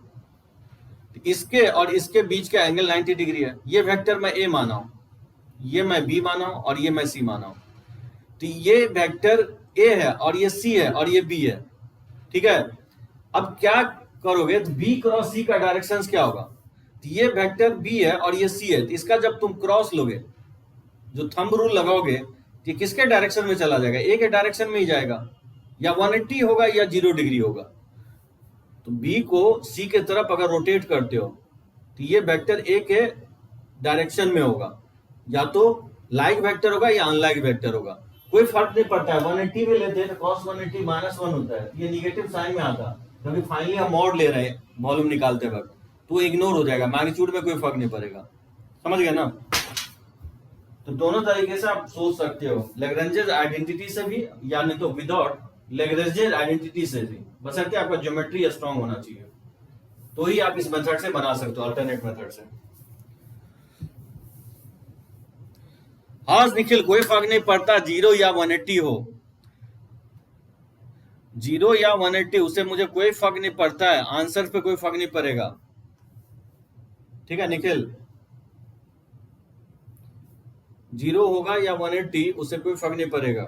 इसके और इसके बीच का एंगल 90 डिग्री है। ये वेक्टर मैं ए माना हूं, ये मैं बी माना हूं और ये मैं सी माना हूं। तो ये वेक्टर ए है और ये सी है और ये बी है, ठीक है। अब क्या करोगे तो बी क्रॉस सी का डायरेक्शन क्या होगा, तो ये वेक्टर बी है और ये सी है, तो इसका जब तुम क्रॉस लोगे, जो थंब रूल लगाओगे, तो ये किसके डायरेक्शन में चला जाएगा, ए के डायरेक्शन में ही जाएगा, या 180 होगा या 0 डिग्री होगा। तो बी को सी के तरफ अगर रोटेट करते हो तो ये वेक्टर ए के डायरेक्शन में होगा, या तो लाइक वेक्टर होगा या अनलाइक वेक्टर होगा, कोई फर्क नहीं पड़ता है। 180 में लेते हैं तो cos 180 -1 होता है, ये निगेटिव साइन में आता है क्योंकि फाइनली हम मॉड ले रहे हैं वॉल्यूम निकालते वक्त, तो इग्नोर हो जाएगा, मैग्नीट्यूड में कोई फर्क नहीं पड़ेगा। समझ गया ना? तो दोनों तरीके से आप सोच सकते हो, लैग्रेंजेस आइडेंटिटी से भी या नहीं तो विदाउट लैग्रेंजेस आइडेंटिटी से भी, बशर्ते आपका ज्योमेट्री स्ट्रांग होना चाहिए, तो ही आप इस मेथड से बना सकते हो, अल्टरनेट मेथड से। हाँ निखिल, कोई फर्क नहीं पड़ता 0 या 180 हो, 0 या 180, उससे मुझे कोई फर्क नहीं पड़ता है, आंसर पे कोई फर्क नहीं पड़ेगा। ठीक है निखिल, 0 होगा या 180 उससे कोई फर्क नहीं पड़ेगा।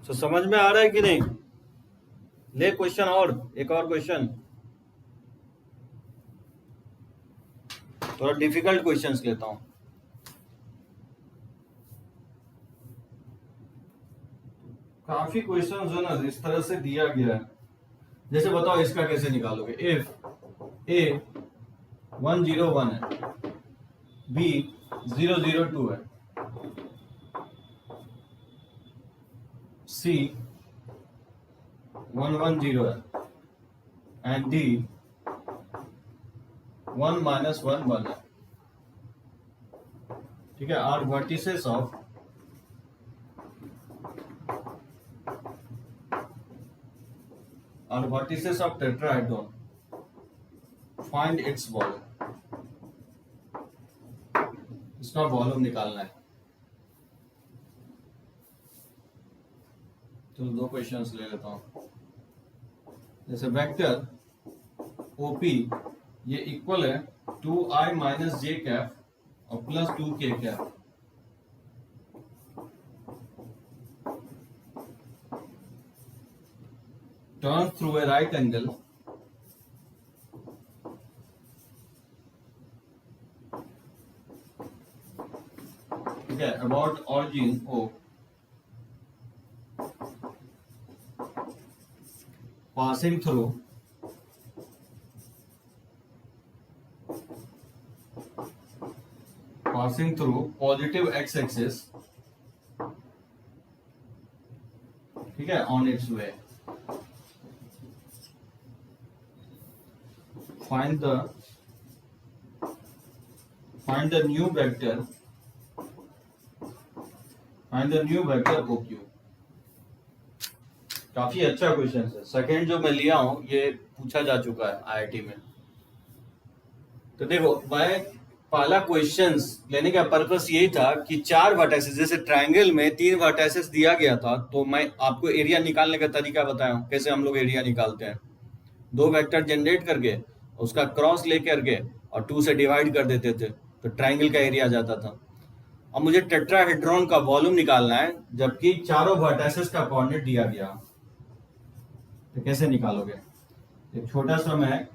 तो समझ में आ रहा है कि नहीं? ले क्वेश्चन, और एक और क्वेश्चन, थोड़ा डिफिकल्ट क्वेश्चंस लेता हूं। काफी क्वेश्चन जो ना इस तरह से दिया गया है, जैसे बताओ इसका कैसे निकालोगे। इफ ए 101 है, बी 002 है, सी 110 है, एंड डी 1 - 1 1 है। ठीक है, are vertices of tetrahedron, find its volume. इसका वॉल्यूम निकालना है। तो दो क्वेश्चंस ले लेता हूं। जैसे वेक्टर ओपी ये इक्वल है 2i - j कैप और plus 2k cap. Turn through a right angle ठीक है about origin O, passing through positive x-axis, ठीक है, on its way. Find the new vector OQ. काफी अच्छा क्वेश्चन है। सेकंड जो मैं लिया हूं ये पूछा जा चुका है आईआईटी में। तो देखो, मैं पहला क्वेश्चंस लेने का पर्पस यही था कि 4 वर्टेक्सेस, जैसे ट्रायंगल में 3 वर्टेक्सेस दिया गया था, तो मैं आपको एरिया निकालने का तरीका बताया हूं कैसे हम लोग एरिया निकालते हैं। 2 वेक्टर जनरेट करके उसका क्रॉस लेकर के और 2 से डिवाइड कर देते थे, तो ट्रायंगल का एरिया आ जाता था। अब मुझे टेट्राहेड्रॉन का वॉल्यूम निकालना है, जबकि चारों वर्टेक्सेस का कोऑर्डिनेट दिया गया, तो कैसे निकालोगे? एक छोटा सा मैं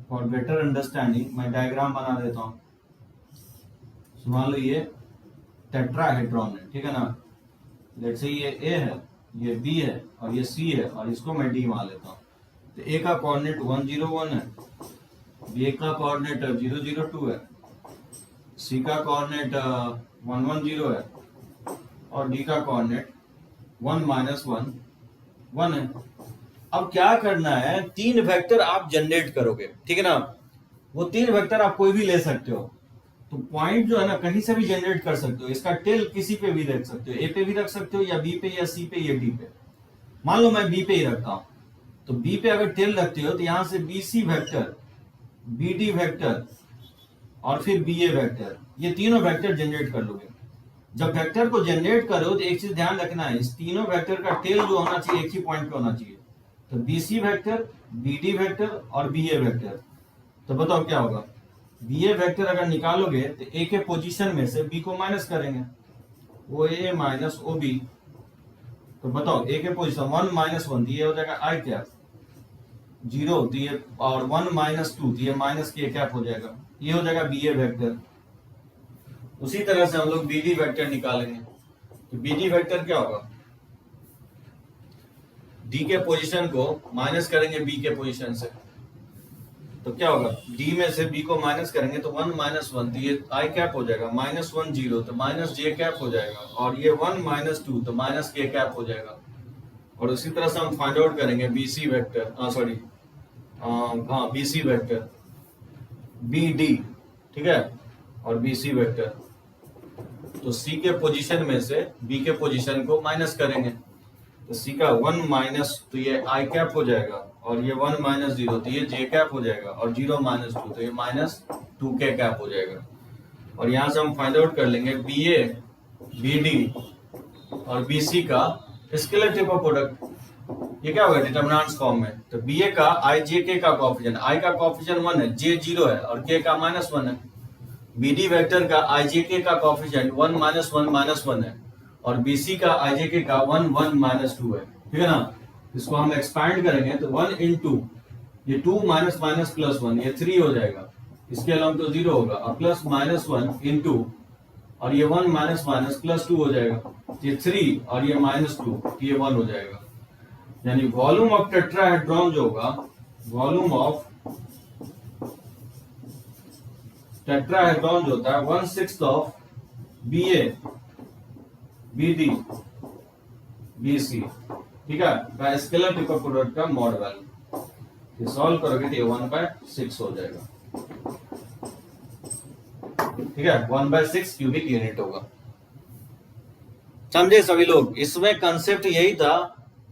फॉर बेटर अंडरस्टैंडिंग मैं डायग्राम बना देता हूँ। मान लो ये टेट्राहेड्रॉन है, ठीक है ना। लेट्स से ये ए है, ये बी है और ये सी है, और इसको मैं डी मान लेता हूँ। तो ए का कोऑर्डिनेट 101 है, बी का कोऑर्डिनेट 002 है, सी का कोऑर्डिनेट 110 है और डी का कोऑर्डिनेट 1 - 1 1 है। अब क्या करना है, 3 वेक्टर आप जनरेट करोगे, ठीक है ना। वो 3 वेक्टर आप कोई भी ले सकते हो, तो पॉइंट जो है ना कहीं से भी जनरेट कर सकते हो। इसका टेल किसी पे भी रख सकते हो, ए पे भी रख सकते हो, या बी पे, या सी पे, या डी पे। मान लो मैं बी पे ही रखता हूं, तो बी पे अगर टेल रखते हो तो यहां से B C vector, B D vector और फिर बी ए वेक्टर, ये तीनों वेक्टर जनरेट कर लोगे। जब वेक्टर को जनरेट करो तो एक चीज ध्यान रखना है, इस तीनों वेक्टर का टेल जो होना चाहिए एक ही पॉइंट पे होना चाहिए। तो B C vector, B D vector और बी ए वेक्टर। तो बताओ क्या होगा, बी ए वेक्टर अगर निकालोगे तो ए के पोजीशन में से बी को माइनस करेंगे, ओ ए माइनस ओ बी। तो बताओ ए के पोजीशन 1 - 1 ये हो जाएगा आई कैप, 0 और 1 - 2 ये माइनस के कैप हो जाएगा, ये हो जाएगा बी ए वेक्टर। उसी तरह से हम लोग BD वेक्टर निकालेंगे। तो BD वेक्टर क्या होगा, D के पोजीशन को माइनस करेंगे B के पोजीशन से, तो क्या होगा, D में से B को माइनस करेंगे तो 1 माइनस 1, तो ये I कैप हो जाएगा, माइनस 1 0, तो माइनस J कैप हो जाएगा, और ये 1 माइनस 2 तो माइनस K कैप हो जाएगा। और उसी तरह से हम फाइंड आउट करेंगे BC vector, BC vector BD, ठीक है, और BC वेक्टर, तो C के पोजीशन में से B के पोजीशन को माइनस करेंगे, तो C का 1 माइनस, तो ये I कैप हो जाएगा, और ये 1 माइनस 0 तो ये J कैप हो जाएगा, और 0 माइनस 2 तो ये माइनस 2K कैप हो जाएगा। और यहाँ से हम फाइंड आउट कर लेंगे BA BD और BC का स्केलर ट्रिपल प्रोडक्ट, ये क्या होगा डिटरमिनेंट्स फॉर्म में। तो BA का IJK का कोएफिशिएंट, I का कोएफिशिएंट 1 है, J 0 है और K का -1 है। BD वेक्टर का IJK का कोएफिशिएंट 1 -1 -1 है, और BC का IJK का 1 1 -2 है, ठीक है ना। इसको हम एक्सपैंड करेंगे तो 1 into ये 2 माइनस माइनस प्लस 1 ये 3 हो जाएगा, इसके अलावा तो 0 होगा, और प्लस -1 into, और ये 1 माइनस माइनस प्लस 2 हो जाएगा, ये 3 और ये -2 ये 1 हो जाएगा। यानी वॉल्यूम ऑफ टेट्राहेड्रॉन जो होगा, वॉल्यूम ऑफ टेट्राहेड्रॉन जो होता है 1/6 ऑफ BA BD BC, ठीक है, स्केलर ट्रिपल प्रोडक्ट का मॉड वैल्यू, ये सॉल्व करोगे तो ये 1/6 हो जाएगा, ठीक है, 1/6 क्यूबिक यूनिट होगा। समझे सभी लोग। इसमें कंसेप्ट यही था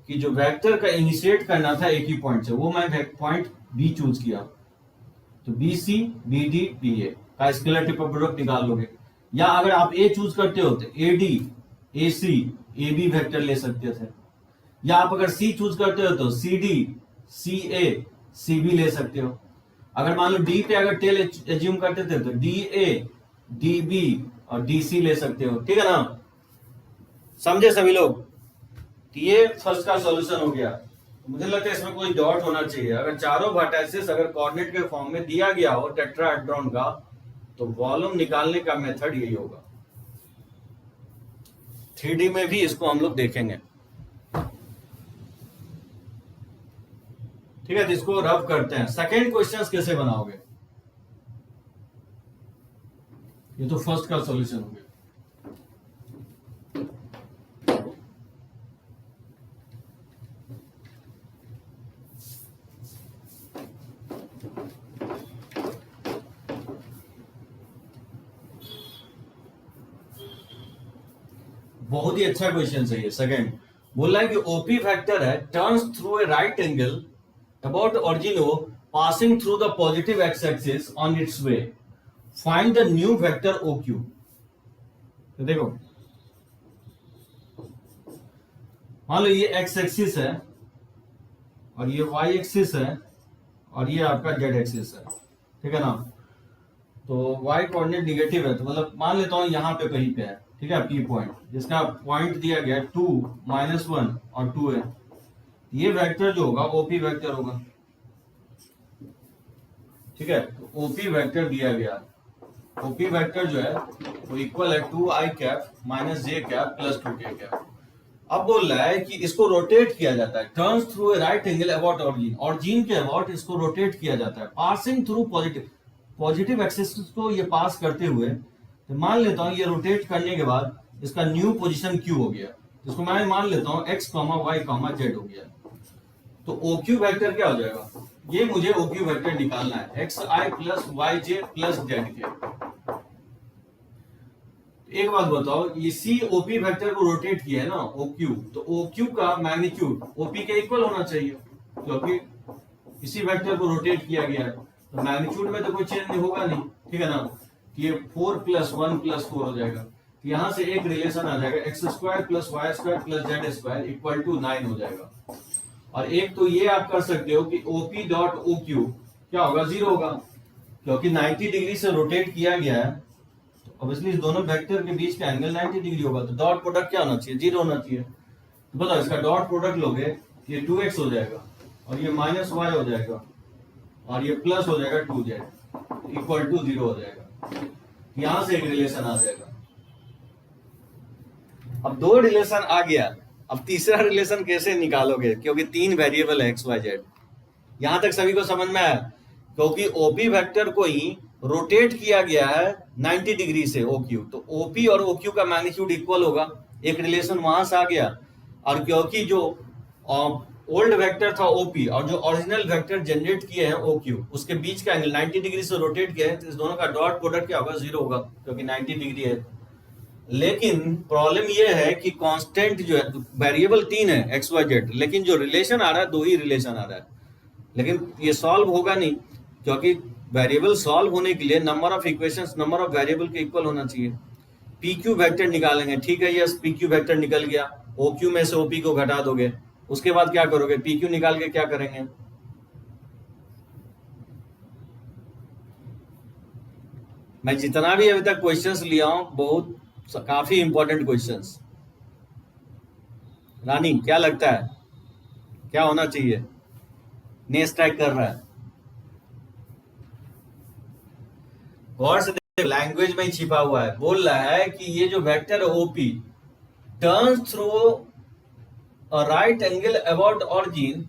कि जो वेक्टर का इनिशिएट करना था एक ही पॉइंट से, वो मैं पॉइंट बी चूज किया, तो BC BD BA का स्केलर ट्रिपल प्रोडक्ट निकाल लोगे। या अगर आप A चूज करते हो तो AD AC AB वेक्टर ले सकते थे, या आप अगर C चूज करते हो तो CD CA CB ले सकते हो। अगर मान लो D पे अगर टेल एज्यूम करते थे तो DA DB और DC ले सकते हो, ठीक है ना। समझे सभी लोग। तो ये फर्स्ट का सॉल्यूशन हो गया। मुझे लगता है इसमें कोई डॉट होना चाहिए। अगर चारों वर्टिसेस अगर कोऑर्डिनेट के फॉर्म में दिया गया हो टेट्राहेड्रॉन का, तो वॉल्यूम निकालने का मेथड यही होगा। 3D में भी इसको हम लोग देखेंगे, ठीक है। तो इसको रब करते हैं। सेकेंड क्वेश्चन कैसे बनाओगे, ये तो फर्स्ट का सॉल्यूशन हो गया। बहुत ही अच्छा क्वेश्चन है ये। सेकंड बोल रहा है कि ओपी वेक्टर है turns through a right angle about origin passing through the positive X axis on its way, find the new vector OQ। तो देखो मान लो ये एक्स एक्सिस है और ये वाई एक्सिस है और ये आपका जेड एक्सिस है, ठीक है ना। तो वाई कोऑर्डिनेट निगेटिव है, तो मतलब मान लेता हूं यहां पे कहीं पे है, ठीक है, पी पॉइंट जिसका पॉइंट दिया गया 2 -1 और 2 है। ये वेक्टर जो होगा ओपी वेक्टर होगा, ठीक है। तो ओपी वेक्टर दिया गया, ओपी वेक्टर जो है वो इक्वल है 2i cap minus j cap plus 2k cap. अब बोल रहा है कि इसको रोटेट किया जाता है, turns through a right angle about origin, origin के अबाउट इसको रोटेट किया जाता है, पासिंग थ्रू पॉजिटिव एक्सिस को ये पास करते हुए। तो मान लेता हूं ये रोटेट करने के बाद इसका न्यू पोजीशन Q हो गया, इसको मैं मान लेता हूं x, y, z हो गया। तो OQ वेक्टर क्या हो जाएगा, ये मुझे OQ वेक्टर निकालना है, xi plus yj plus zk। एक बात बताओ, ये C OP वेक्टर को रोटेट किया है ना OQ, तो OQ का मैग्नीट्यूड OP के इक्वल होना चाहिए, क्योंकि इसी वेक्टर को रोटेट किया गया है, तो मैग्नीट्यूड में तो कोई चेंज होगा नहीं, ठीक है ना। ये 4 + 1 + 4 हो जाएगा। यहां से एक रिलेशन आ जाएगा x² + y² + z² = 9 हो जाएगा। और एक तो ये आप कर सकते हो कि OP.OQ क्या होगा, 0 होगा, क्योंकि 90 डिग्री से रोटेट किया गया है, तो ऑब्वियसली इस दोनों वेक्टर के बीच का एंगल 90 डिग्री होगा, तो डॉट प्रोडक्ट क्या होना चाहिए, 0 होना चाहिए। तो बताओ इसका डॉट प्रोडक्ट लोगे, ये 2x हो जाएगा और ये -y हो जाएगा और ये प्लस हो जाएगा 2z = 0 हो जाएगा। यहां से एक रिलेशन आ जाएगा। अब दो रिलेशन आ गया, अब तीसरा रिलेशन कैसे निकालोगे, क्योंकि तीन वेरिएबल है एक्स वाई जेड। यहां तक सभी को समझ में आया? क्योंकि ओपी वेक्टर को ही रोटेट किया गया है 90 डिग्री से OQ, तो OP और OQ का मैग्नीट्यूड इक्वल होगा, एक रिलेशन वहां से आ गया। और क्योंकि जो ओल्ड वेक्टर था OP और जो ओरिजिनल वेक्टर जनरेट किए हैं OQ, उसके बीच का एंगल 90 डिग्री से रोटेट किया है, तो इस दोनों का डॉट प्रोडक्ट क्या होगा, 0 होगा, क्योंकि 90 डिग्री है। लेकिन प्रॉब्लम ये है कि कांस्टेंट जो है, वेरिएबल तीन है एक्स वाई जेड, लेकिन जो रिलेशन आ रहा है दो ही रिलेशन आ रहा है। लेकिन ये सॉल्व होगा नहीं, क्योंकि वेरिएबल सॉल्व होने के लिए number of equations number of variable के इक्वल होना चाहिए। PQ वेक्टर निकालेंगे, ठीक है, यस PQ वेक्टर निकल गया, OQ में से OP को घटा दोगे, उसके बाद क्या करोगे, PQ निकाल के क्या करेंगे, मैं जितना भी अभी तक क्वेश्चंस लिया हूं बहुत काफी इंपॉर्टेंट क्वेश्चंस। रानी क्या लगता है क्या होना चाहिए, ने स्ट्राइक कर रहा है, गौर से देखो, लैंग्वेज में ही छिपा हुआ है, बोल रहा है कि ये जो वेक्टर है OP turns through a right angle about origin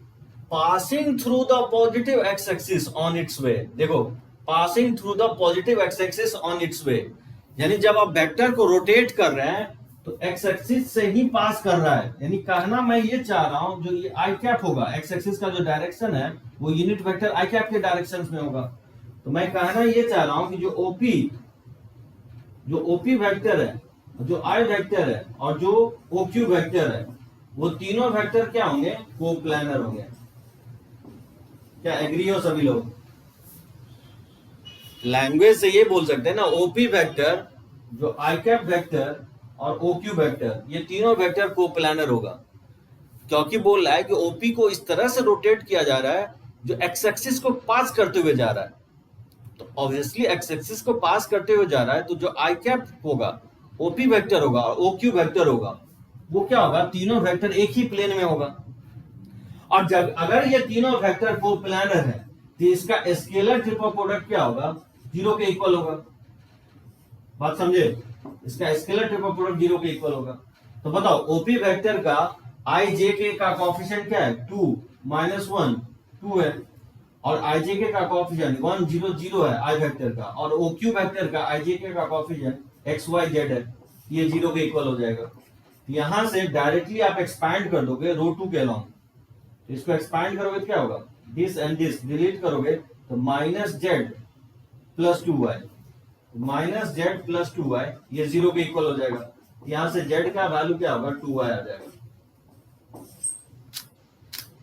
passing through the positive X axis on its way. देखो, passing through the positive X axis on its way, यानी जब आप वेक्टर को रोटेट कर रहे हैं तो एक्स एक्सिस से ही पास कर रहा है। यानी कहना मैं ये चाह रहा हूं, जो ये आई कैप होगा, एक्स एक्सिस का जो डायरेक्शन है वो यूनिट वेक्टर आई कैप के डायरेक्शन में होगा। तो मैं कहना ये चाह रहा हूं कि जो ओपी वेक्टर है, जो आई वेक्टर है और जो OQ वेक्टर है, वो तीनों वेक्टर क्या होंगे, कोप्लानर होंगे। क्या एग्री हो सभी लोग? लैंग्वेज से ये बोल सकते हैं ना, OP वेक्टर, जो आई कैप वेक्टर और OQ वेक्टर, ये तीनों वेक्टर कोप्लानर होगा, क्योंकि बोल रहा है कि OP को इस तरह से रोटेट किया जा रहा है जो एक्स एक्सिस को पास करते हुए जा रहा है। तो ऑब्वियसली एक्स एक्सिस को पास करते हुए जा रहा है, तो जो आई कैप होगा OP वेक्टर होगा और OQ वेक्टर होगा, वो क्या होगा, तीनों वेक्टर एक ही प्लेन में होगा। और जब अगर ये तीनों वेक्टर कोप्लानर है तो इसका स्केलर ट्रिपल प्रोडक्ट क्या होगा, 0 के इक्वल होगा। बात समझे? इसका स्केलर ट्रिपल प्रोडक्ट 0 के इक्वल होगा। तो बताओ, OP वेक्टर का IJK का कोएफिशिएंट क्या है, 2 -1 2 है, और IJK का कोएफिशिएंट 1 0 0 है आई वेक्टर का, और OQ वेक्टर का IJK का कोएफिशिएंट XYZ है, ये 0 के इक्वल हो जाएगा। यहां से डायरेक्टली आप एक्सपैंड कर दोगे रो 2 के अलॉन्ग, इसको एक्सपैंड करोगे तो क्या होगा, दिस एंड दिस डिलीट करोगे तो -z + 2y, -z + 2y, ये 0 के इक्वल हो जाएगा। यहां से z का वैल्यू क्या होगा, 2y आ जाएगा।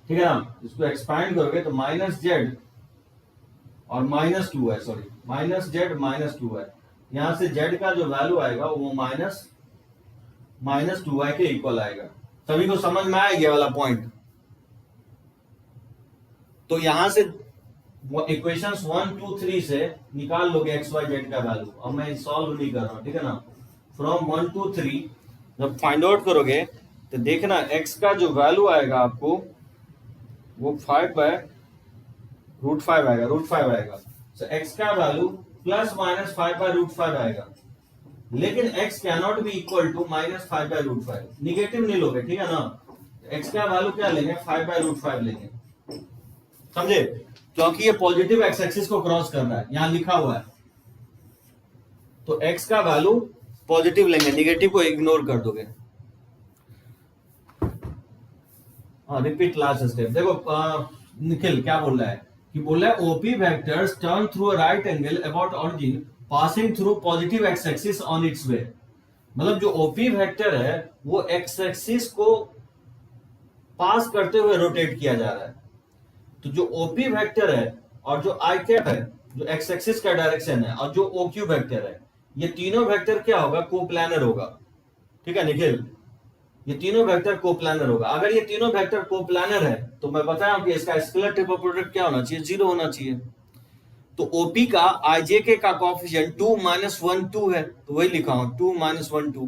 ठीक है ना, इसको एक्सपैंड करोगे तो -z और -2y, सॉरी -z -2y, यहां से z का जो वैल्यू आएगा वो -2y के इक्वल आएगा। सभी को समझ में आएगा ये वाला पॉइंट? तो यहां से इक्वेशंस 1 2 3 से निकाल लोगे एक्स वाई जेड का वैल्यू। अब मैं सॉल्व नहीं कर रहा हूं, ठीक है ना। फ्रॉम 1 2 3 जब फाइंड आउट करोगे तो देखना एक्स का जो वैल्यू आएगा आपको वो 5/√5 आएगा, √5 आएगा। तो एक्स का वैल्यू ± 5/√5 आएगा, लेकिन x cannot be equal to -5/√5, negative नहीं लोगे, ठीक है ना। x का वैल्यू क्या लेंगे, 5/√5 लेंगे, समझे, क्योंकि ये पॉजिटिव एक्स एक्सिस को क्रॉस कर रहा है, यहां लिखा हुआ है। तो x का वैल्यू पॉजिटिव लेंगे, निगेटिव को इग्नोर कर दोगे। हाँ, रिपीट लास्ट स्टेप। देखो निखिल क्या बोल रहा है, कि बोल रहा है OP vectors turn through a right angle about origin passing through positive X axis on its way. मतलब जो OP वेक्टर है वो एक्स एक्सिस को पास करते हुए रोटेट किया जा रहा है। तो जो OP वेक्टर है और जो आई कैप है, जो एक्स एक्सिस का डायरेक्शन है, और जो OQ वेक्टर है, ये तीनों वेक्टर क्या होगा, कोप्लानर होगा। ठीक है निखिल, ये तीनों वेक्टर कोप्लानर होगा। अगर ये तीनों वेक्टर कोप्लानर है तो मैं बताया कि इसका स्केलर ट्रिपल प्रोडक्ट क्या होना चाहिए, 0 होना चाहिए। तो OP का IJK का कोएफिशिएंट 2 - 1 2 है, तो वही लिखा हूं 2 - 1 2।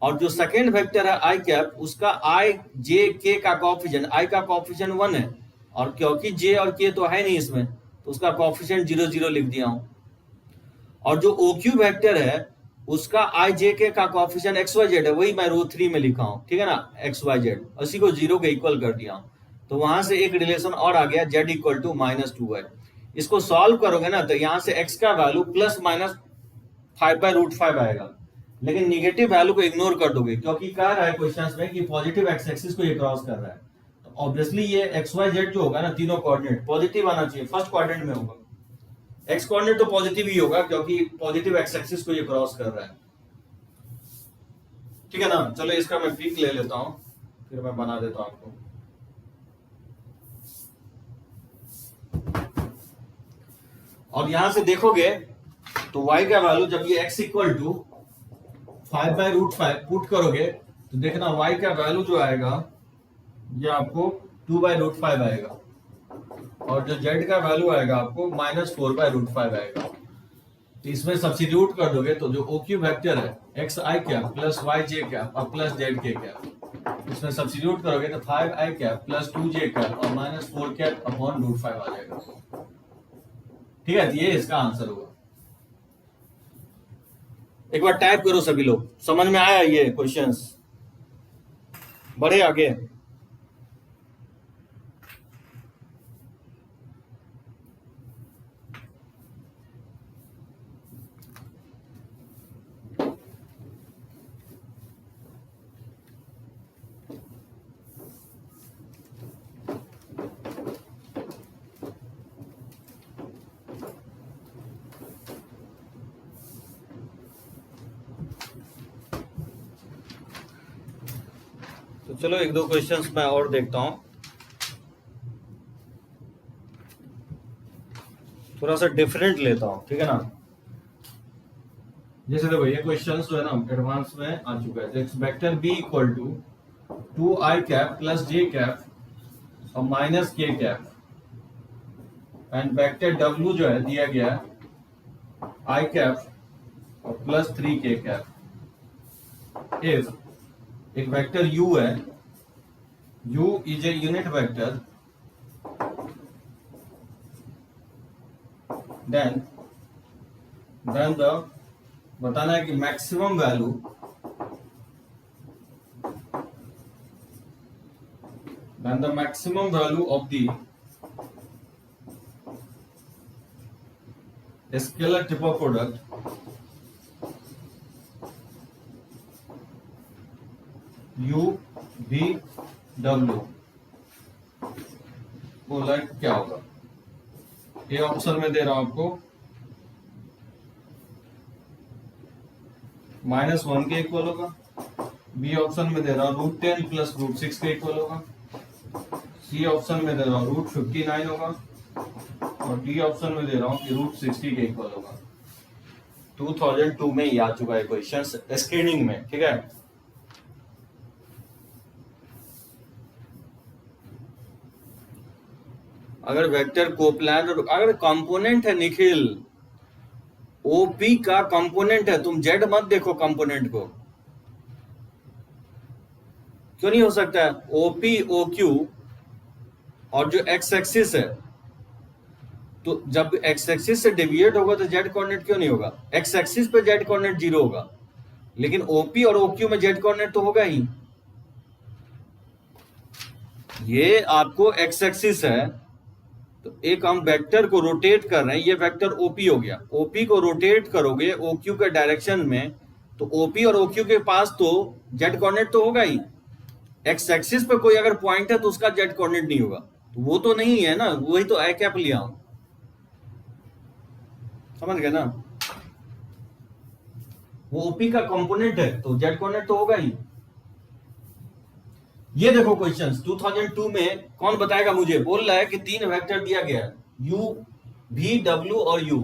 और जो सेकंड वेक्टर है आई कैप, उसका IJK का कोएफिशिएंट, I का कोएफिशिएंट 1 है, और क्योंकि J और K तो है नहीं इसमें, तो उसका कोएफिशिएंट 0 0 लिख दिया हूं। और जो OQ वेक्टर है उसका आई जे के का कोएफिशिएंट एक्स वाई जेड है, वही मैं √3 में लिखा हूं, ठीक है ना, एक्स वाई जेड, उसी को 0 के इक्वल कर दिया हूं। तो वहां से एक रिलेशन और आ गया, z इक्वल टू -2y। इसको सॉल्व करोगे ना तो यहाँ से x का वैल्यू प्लस माइनस 5/√5 आएगा, लेकिन निगेटिव वैल्यू को इग्नोर कर दोगे क्योंकि कह रहा है क्वेश्चंस में कि पॉजिटिव एक्स एक्सिस को ये क्रॉस कर रहा है। तो ऑब्वियसली ये एक्स वाई जेड जो होगा ना, तीनों कोऑर्डिनेट पॉजिटिव आना चाहिए, फर्स्ट क्वाड्रेंट में होगा। एक्स कोऑर्डिनेट तो पॉजिटिव ही होगा क्योंकि पॉजिटिव एक्स एक्सिस को ये क्रॉस कर रहा है, ठीक है ना। चलो इसका मैं पिक ले लेता हूं, फिर मैं बना देता हूं आपको। और यहां से देखोगे तो y का वैल्यू जब ये x इक्वल टू 5/√5 पुट करोगे तो देखना y का वैल्यू जो आएगा ये आपको 2/√5 आएगा, और जो z का वैल्यू आएगा आपको -4/√5 आएगा। तो इसमें सब्स्टिट्यूट कर दोगे तो जो OQ वेक्टर है xi cap plus yj cap और प्लस zk कैप, इसमें सब्स्टिट्यूट करोगे तो 5i cap plus 2j cap और -4 कैप अपॉन √5 आ जाएगा, ठीक है। ये इसका आंसर होगा। एक बार टाइप करो सभी लोग, समझ में आया ये क्वेश्चंस? बढ़े आगे। तो चलो एक दो क्वेश्चंस मैं और देखता हूं, थोड़ा सा डिफरेंट लेता हूं, ठीक है ना। जैसे देखो ये क्वेश्चंस जो है ना एडवांस में आ चुका है। Vector B equal to 2i cap plus j cap और minus k cap, and vector w जो है दिया गया है i कैप और प्लस 3k कैप। इफ एक वेक्टर u है, u is a unit vector, then the बताना है कि maximum value of the scalar triple product u v w बोला क्या होगा। ए ऑप्शन में दे रहा हूं आपको -1 के इक्वल होगा, बी ऑप्शन में दे रहा हूं √10 प्लस √6 के इक्वल होगा, सी ऑप्शन में दे रहा हूं √59 होगा, और डी ऑप्शन में दे रहा हूं कि √60 के इक्वल होगा। 2002 में ही आ चुका है क्वेश्चन स्क्रीनिंग में, ठीक है। अगर वेक्टर कोप्लान और अगर कंपोनेंट है निखिल, ओपी का कंपोनेंट है, तुम जेड मत देखो कंपोनेंट को, क्यों नहीं हो सकता है ओपी ओक्यू और जो एक्स एक्सिस है, तो जब एक्स एक्सिस से डेविएट होगा तो जेड कोऑर्डिनेट क्यों नहीं होगा? एक्स एक्सिस पे जेड कोऑर्डिनेट 0 होगा, लेकिन ओपी और ओक्यू में जेड कोऑर्डिनेट तो होगा ही। ये आपको एक्स एक्सिस है तो एक हम वेक्टर को रोटेट कर रहे हैं, ये वेक्टर ओपी हो गया, ओपी को रोटेट करोगे ओक्यू के डायरेक्शन में तो ओपी और ओक्यू के पास तो जेड कोऑर्डिनेट तो होगा ही। एक्स एक्सिस पे कोई अगर पॉइंट है तो उसका जेड कोऑर्डिनेट नहीं होगा, तो वो तो नहीं है ना, वही तो आई कैप लिया हूं, समझ गए ना। वो ओपी का कंपोनेंट है तो जेड कोऑर्डिनेट तो होगा ही। ये देखो क्वेश्चंस 2002 में कौन बताएगा मुझे? बोल रहा है कि 3 वेक्टर दिया गया है, u v w और u।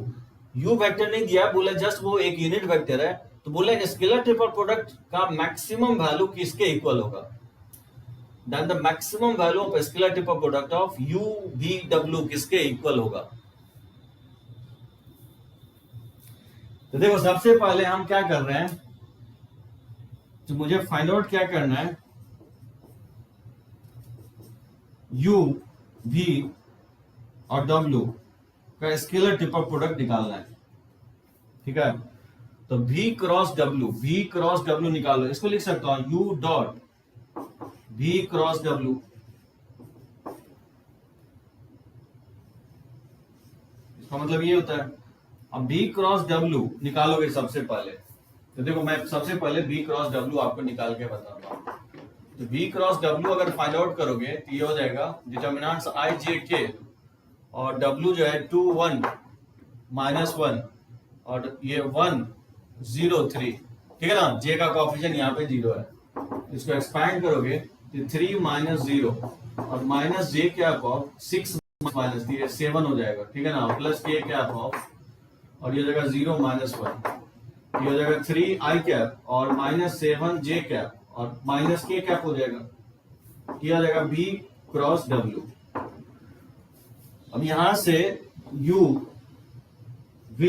u वेक्टर नहीं दिया, बोला जस्ट वो एक यूनिट वेक्टर है, तो बोला स्केलर ट्रिपल प्रोडक्ट का मैक्सिमम वैल्यू किसके इक्वल होगा? Then the maximum value of scalar triple product of u v w किसके इक्वल होगा? तो देखो सबसे पहले हम क्या कर रहे हैं, तो मुझे फाइंड आउट क्या करना है, u v और w का स्केलर ट्रिपल प्रोडक्ट निकालना है, ठीक है। तो V क्रॉस W निकालो, इसको लिख सकता हूं U dot V cross W। इसका मतलब ये होता है, अब V क्रॉस W निकालोगे सबसे पहले, तो देखो मैं सबसे पहले V क्रॉस W आपको निकाल के बताता हूँ। तो V क्रॉस W अगर फाइंड आउट करोगे तो ये हो जाएगा डिटर्मिनेंट्स I J K और W जो है 2 1 -1 और ये 1 0 3, ठीक है ना। J का कोएफिशिएंट यहाँ पे 0 है, इसको एक्सपैंड करोगे तो 3 -0 और minus J cap of 6 minus 3 7 हो जाएगा, ठीक है ना, प्लस K कैप ऑफ और ये हो जाएगा 0 -1, ये हो जाएगा 3 I कैप और -7 J कैप और माइनस K कैप हो जाएगा, ये हो जाएगा V क्रॉस W। अब यहां से U V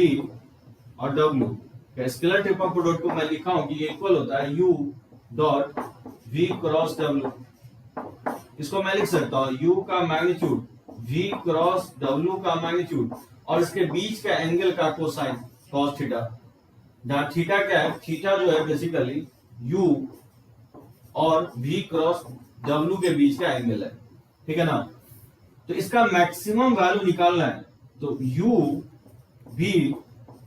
और W का स्केलर ट्रिपल प्रोडक्ट को मैं लिखा हूं कि ये इक्वल होता है U dot V cross W। इसको मैं लिख सकता हूं U का मैग्नीट्यूड V क्रॉस W का मैग्नीट्यूड और इसके बीच का एंगल का कोसाइन cos थीटा, जहां थीटा क्या है, थीटा जो है बेसिकली U और V क्रॉस W के बीच का एंगल है, ठीक है ना। तो इसका मैक्सिमम वैल्यू निकालना है, तो U V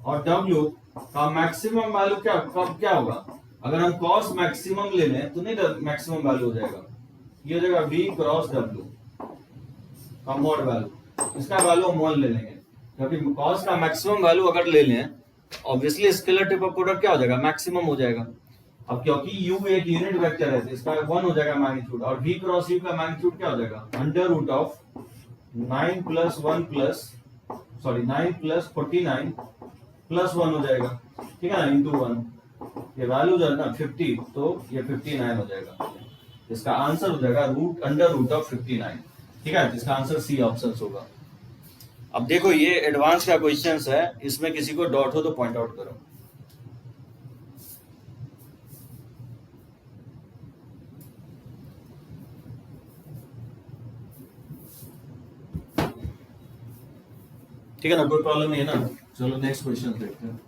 और W का मैक्सिमम वैल्यू क्या होगा, अगर हम cos मैक्सिमम ले लें तो नहीं मैक्सिमम वैल्यू हो जाएगा, ये हो जाएगा V क्रॉस W का मोड वैल्यू, इसका वैल्यू हम 1 ले लेंगे क्योंकि cos का मैक्सिमम वैल्यू अगर ले लें ऑब्वियसली स्केलर ट्रिपल प्रोडक्ट क्या हो जाएगा, मैक्सिमम हो जाएगा। अब क्योंकि U एक यूनिट वेक्टर है तो इसका 1 हो जाएगा मैग्नीट्यूड और V क्रॉस U का मैग्नीट्यूड क्या हो जाएगा, under root of 9 plus 49 plus 1 हो जाएगा, ठीक है ना, इंटू 1, ये वैल्यू जो है ना 50, तो ये 59 हो जाएगा। इसका आंसर हो जाएगा अंडर रूट ऑफ 59, ठीक है। इसका आंसर सी ऑप्शन होगा। अब देखो ये एडवांस का क्वेश्चंस है, इसमें किसी को डाउट हो तो पॉइंट आउट करो। ठीक है ना, कोई प्रॉब्लम नहीं है ना। चलो नेक्स्ट क्वेश्चन देखते हैं।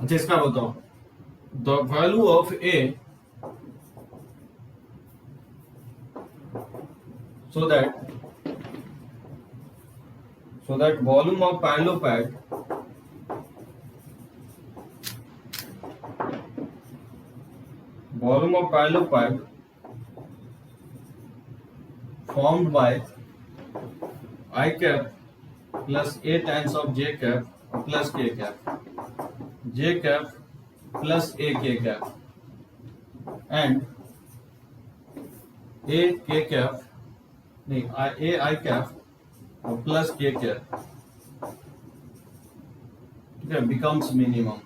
अच्छा इसका बताओ, the value of A so that volume of parallelopiped formed by I cap plus A times of J cap plus K cap, J cap plus A K cap and A K cap नहीं A I cap और plus K cap, ठीक है, becomes minimum.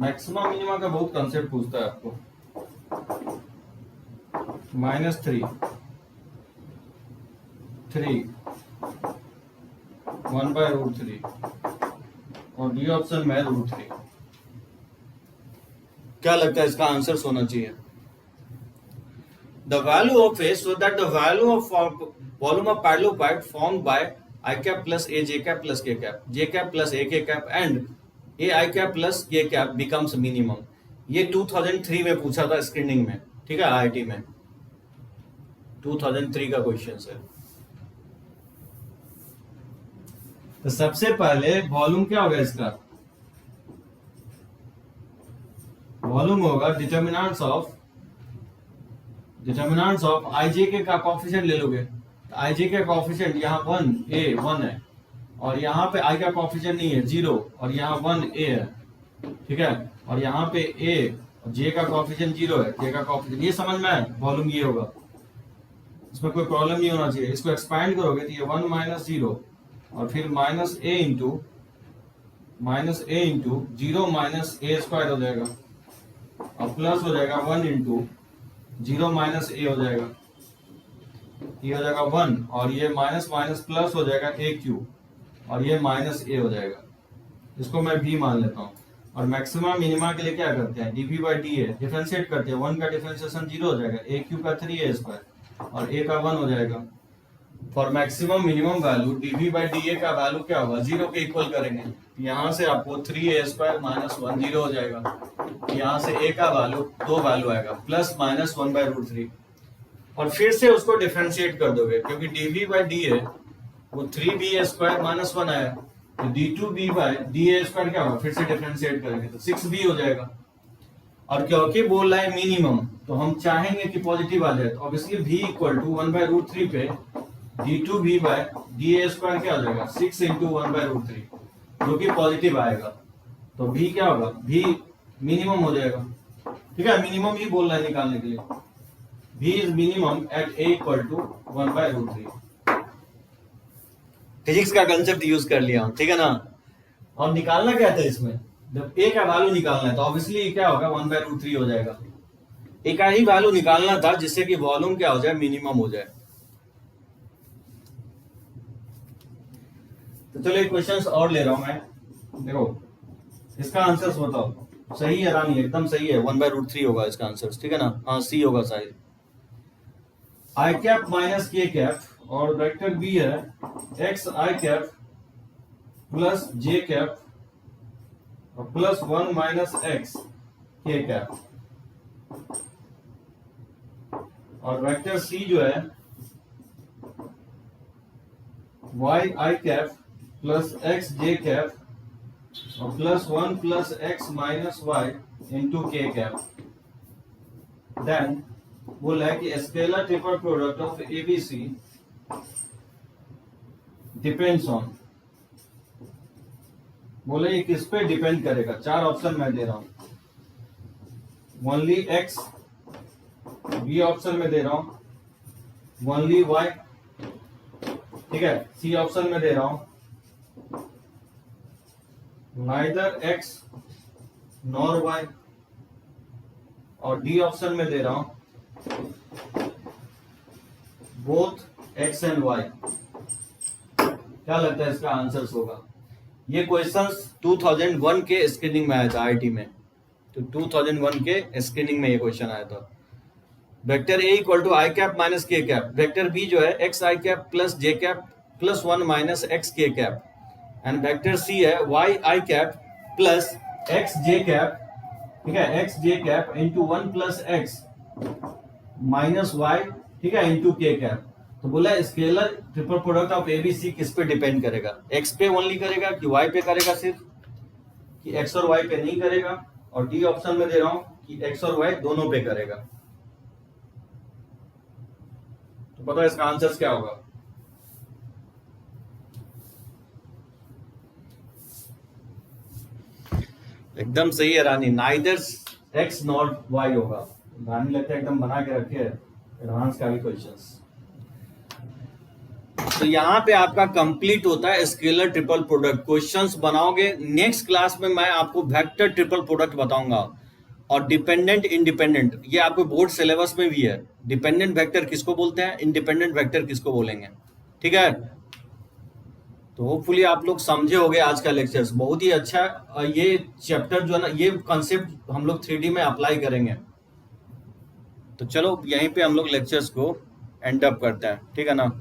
Maximum minimum का बहुत concept पूछता है आपको। -3 1/√3 और डी ऑप्शन में √3। क्या लगता है इसका आंसर होना चाहिए? The value of A, so that the value of volume of parallelepiped formed by I cap plus A J cap plus K cap, J cap plus A K cap and A I cap plus K cap becomes minimum। ये 2003 में पूछा था screening में, ठीक है, IIT में 2003 का question है। तो सबसे पहले वॉल्यूम क्या होगा इसका, वॉल्यूम होगा डिटर्मिनेंट्स ऑफ IJ का कोएफिशिएंट ले लोगे, IJ का कोएफिशिएंट यहाँ 1 है और यहाँ पे I का कोएफिशिएंट नहीं है 0 और यहाँ 1A है, ठीक है, और यहाँ पे A और J का कोएफिशिएंट 0 है, K का कोएफिशिएंट, ये समझ में आया, वॉल्यूम ये होगा, इसमें कोई प्रॉब्लम नहीं होना चाहिए। इसको एक्सपैंड करोगे तो ये 1 - 0 और फिर -A इंटू 0 - A स्क्वायर हो जाएगा और प्लस हो जाएगा 1 इंटू 0 - A हो जाएगा, ये हो जाएगा 1 और ये माइनस माइनस प्लस हो जाएगा ए क्यू और ये माइनस ए हो जाएगा, इसको मैं भी मान लेता हूँ। और मैक्सिमम मिनिमा के लिए क्या करते हैं, dv by D A differentiate करते हैं, 1 का डिफरेंशिएशन 0 हो जाएगा, ए क्यू का 3a स्क्वायर और a का 1 हो जाएगा। For maximum minimum value dv by D A का वैल्यू क्या होगा, 0 के इक्वल करेंगे, यहाँ से आपको 3a स्क्वायर माइनस 1 0 हो जाएगा, यहाँ से a का वैल्यू 2 वैल्यू आएगा प्लस माइनस 1 बाई रूट 3 और फिर से उसको डिफरेंशिएट कर दोगे क्योंकि dv बाई डी ए वो 3b स्क्वायर माइनस 1 आया, तो d2b by D A square क्या होगा, फिर से डिफरेंशिएट करेंगे तो 6b हो जाएगा। और क्योंकि बोल रहा है मिनिमम तो हम चाहेंगे कि पॉजिटिव आ जाए, तो obviously v equal to 1 by root 3 पे d2b by D A square क्या हो जाएगा 6 इंटू 1 बाई रूट 3 जो कि पॉजिटिव आएगा, तो v क्या होगा, v मिनिमम हो जाएगा। ठीक है, मिनिमम ही बोल रहा है निकालने के लिए, v is minimum at a equal to 1 by root 3। Physics का कंसेप्ट यूज कर लिया, ठीक है ना। और निकालना क्या था इसमें, जब a का वैल्यू निकालना है तो ऑब्वियसली क्या होगा 1 बाई रूट 3 हो जाएगा, a का ही वैल्यू निकालना था जिससे कि वॉल्यूम क्या हो जाए, मिनिमम हो जाए। तो चलो एक क्वेश्चन और ले रहा हूं मैं, देखो इसका आंसर बताओ, सही है रानी, एकदम सही है, 1 बाई रूट 3 होगा इसका आंसर, ठीक है ना, हाँ सी होगा शायद। I cap minus K cap और वेक्टर बी है X I cap plus J cap और plus 1 minus X K cap, और वेक्टर सी जो है Y I cap plus X J cap और plus 1 plus X minus Y into K cap. Then बोला है कि scalar triple product of ABC depends on, बोले ये किस पे डिपेंड करेगा, 4 ऑप्शन मैं दे रहा हूं, ओनली एक्स, बी ऑप्शन में दे रहा हूं ओनली वाई, ठीक है, सी ऑप्शन में दे रहा हूं नाइदर एक्स नॉर वाई और डी ऑप्शन में दे रहा हूं बोथ एक्स एंड वाई। क्या लगता है इसका आंसर होगा, ये क्वेश्चंस 2001 के स्क्रीनिंग में आया था आईटी में, तो 2001 के स्क्रीनिंग में ये क्वेश्चन आया था। Vector A equal to I cap minus K cap, vector B जो है X I cap plus J cap plus 1 minus X K cap, and vector C है Y I cap plus X J cap, ठीक है, X J cap into 1 plus X minus Y, ठीक है, into K cap. तो बोला scalar triple product of ABC किस पे depend करेगा, एक्स पे ओनली करेगा कि वाई पे करेगा सिर्फ, कि एक्स और वाई पे नहीं करेगा, और डी ऑप्शन में दे रहा हूं कि एक्स और वाई दोनों पे करेगा। तो बताओ इसका आंसर क्या होगा। एकदम सही है रानी, नाइदर एक्स नॉट वाई होगा। रानी लगता है एकदम बना के रखे एडवांस का भी क्वेश्चंस। तो यहाँ पे आपका कंप्लीट होता है स्केलर ट्रिपल प्रोडक्ट। क्वेश्चंस बनाओगे, नेक्स्ट क्लास में मैं आपको वेक्टर ट्रिपल प्रोडक्ट बताऊंगा, और डिपेंडेंट इंडिपेंडेंट, ये आपको बोर्ड सिलेबस में भी है। डिपेंडेंट वेक्टर किसको बोलते हैं, इंडिपेंडेंट वेक्टर किसको बोलेंगे, ठीक है। तो होपफुली आप लोग समझे होंगे आज का लेक्चर्स, बहुत ही अच्छा। ये चैप्टर जो है ना, ये कॉन्सेप्ट हम लोग 3D में अप्लाई करेंगे। तो चलो यहीं पे हम लोग लेक्चर्स को एंड अप करते हैं, ठीक है ना।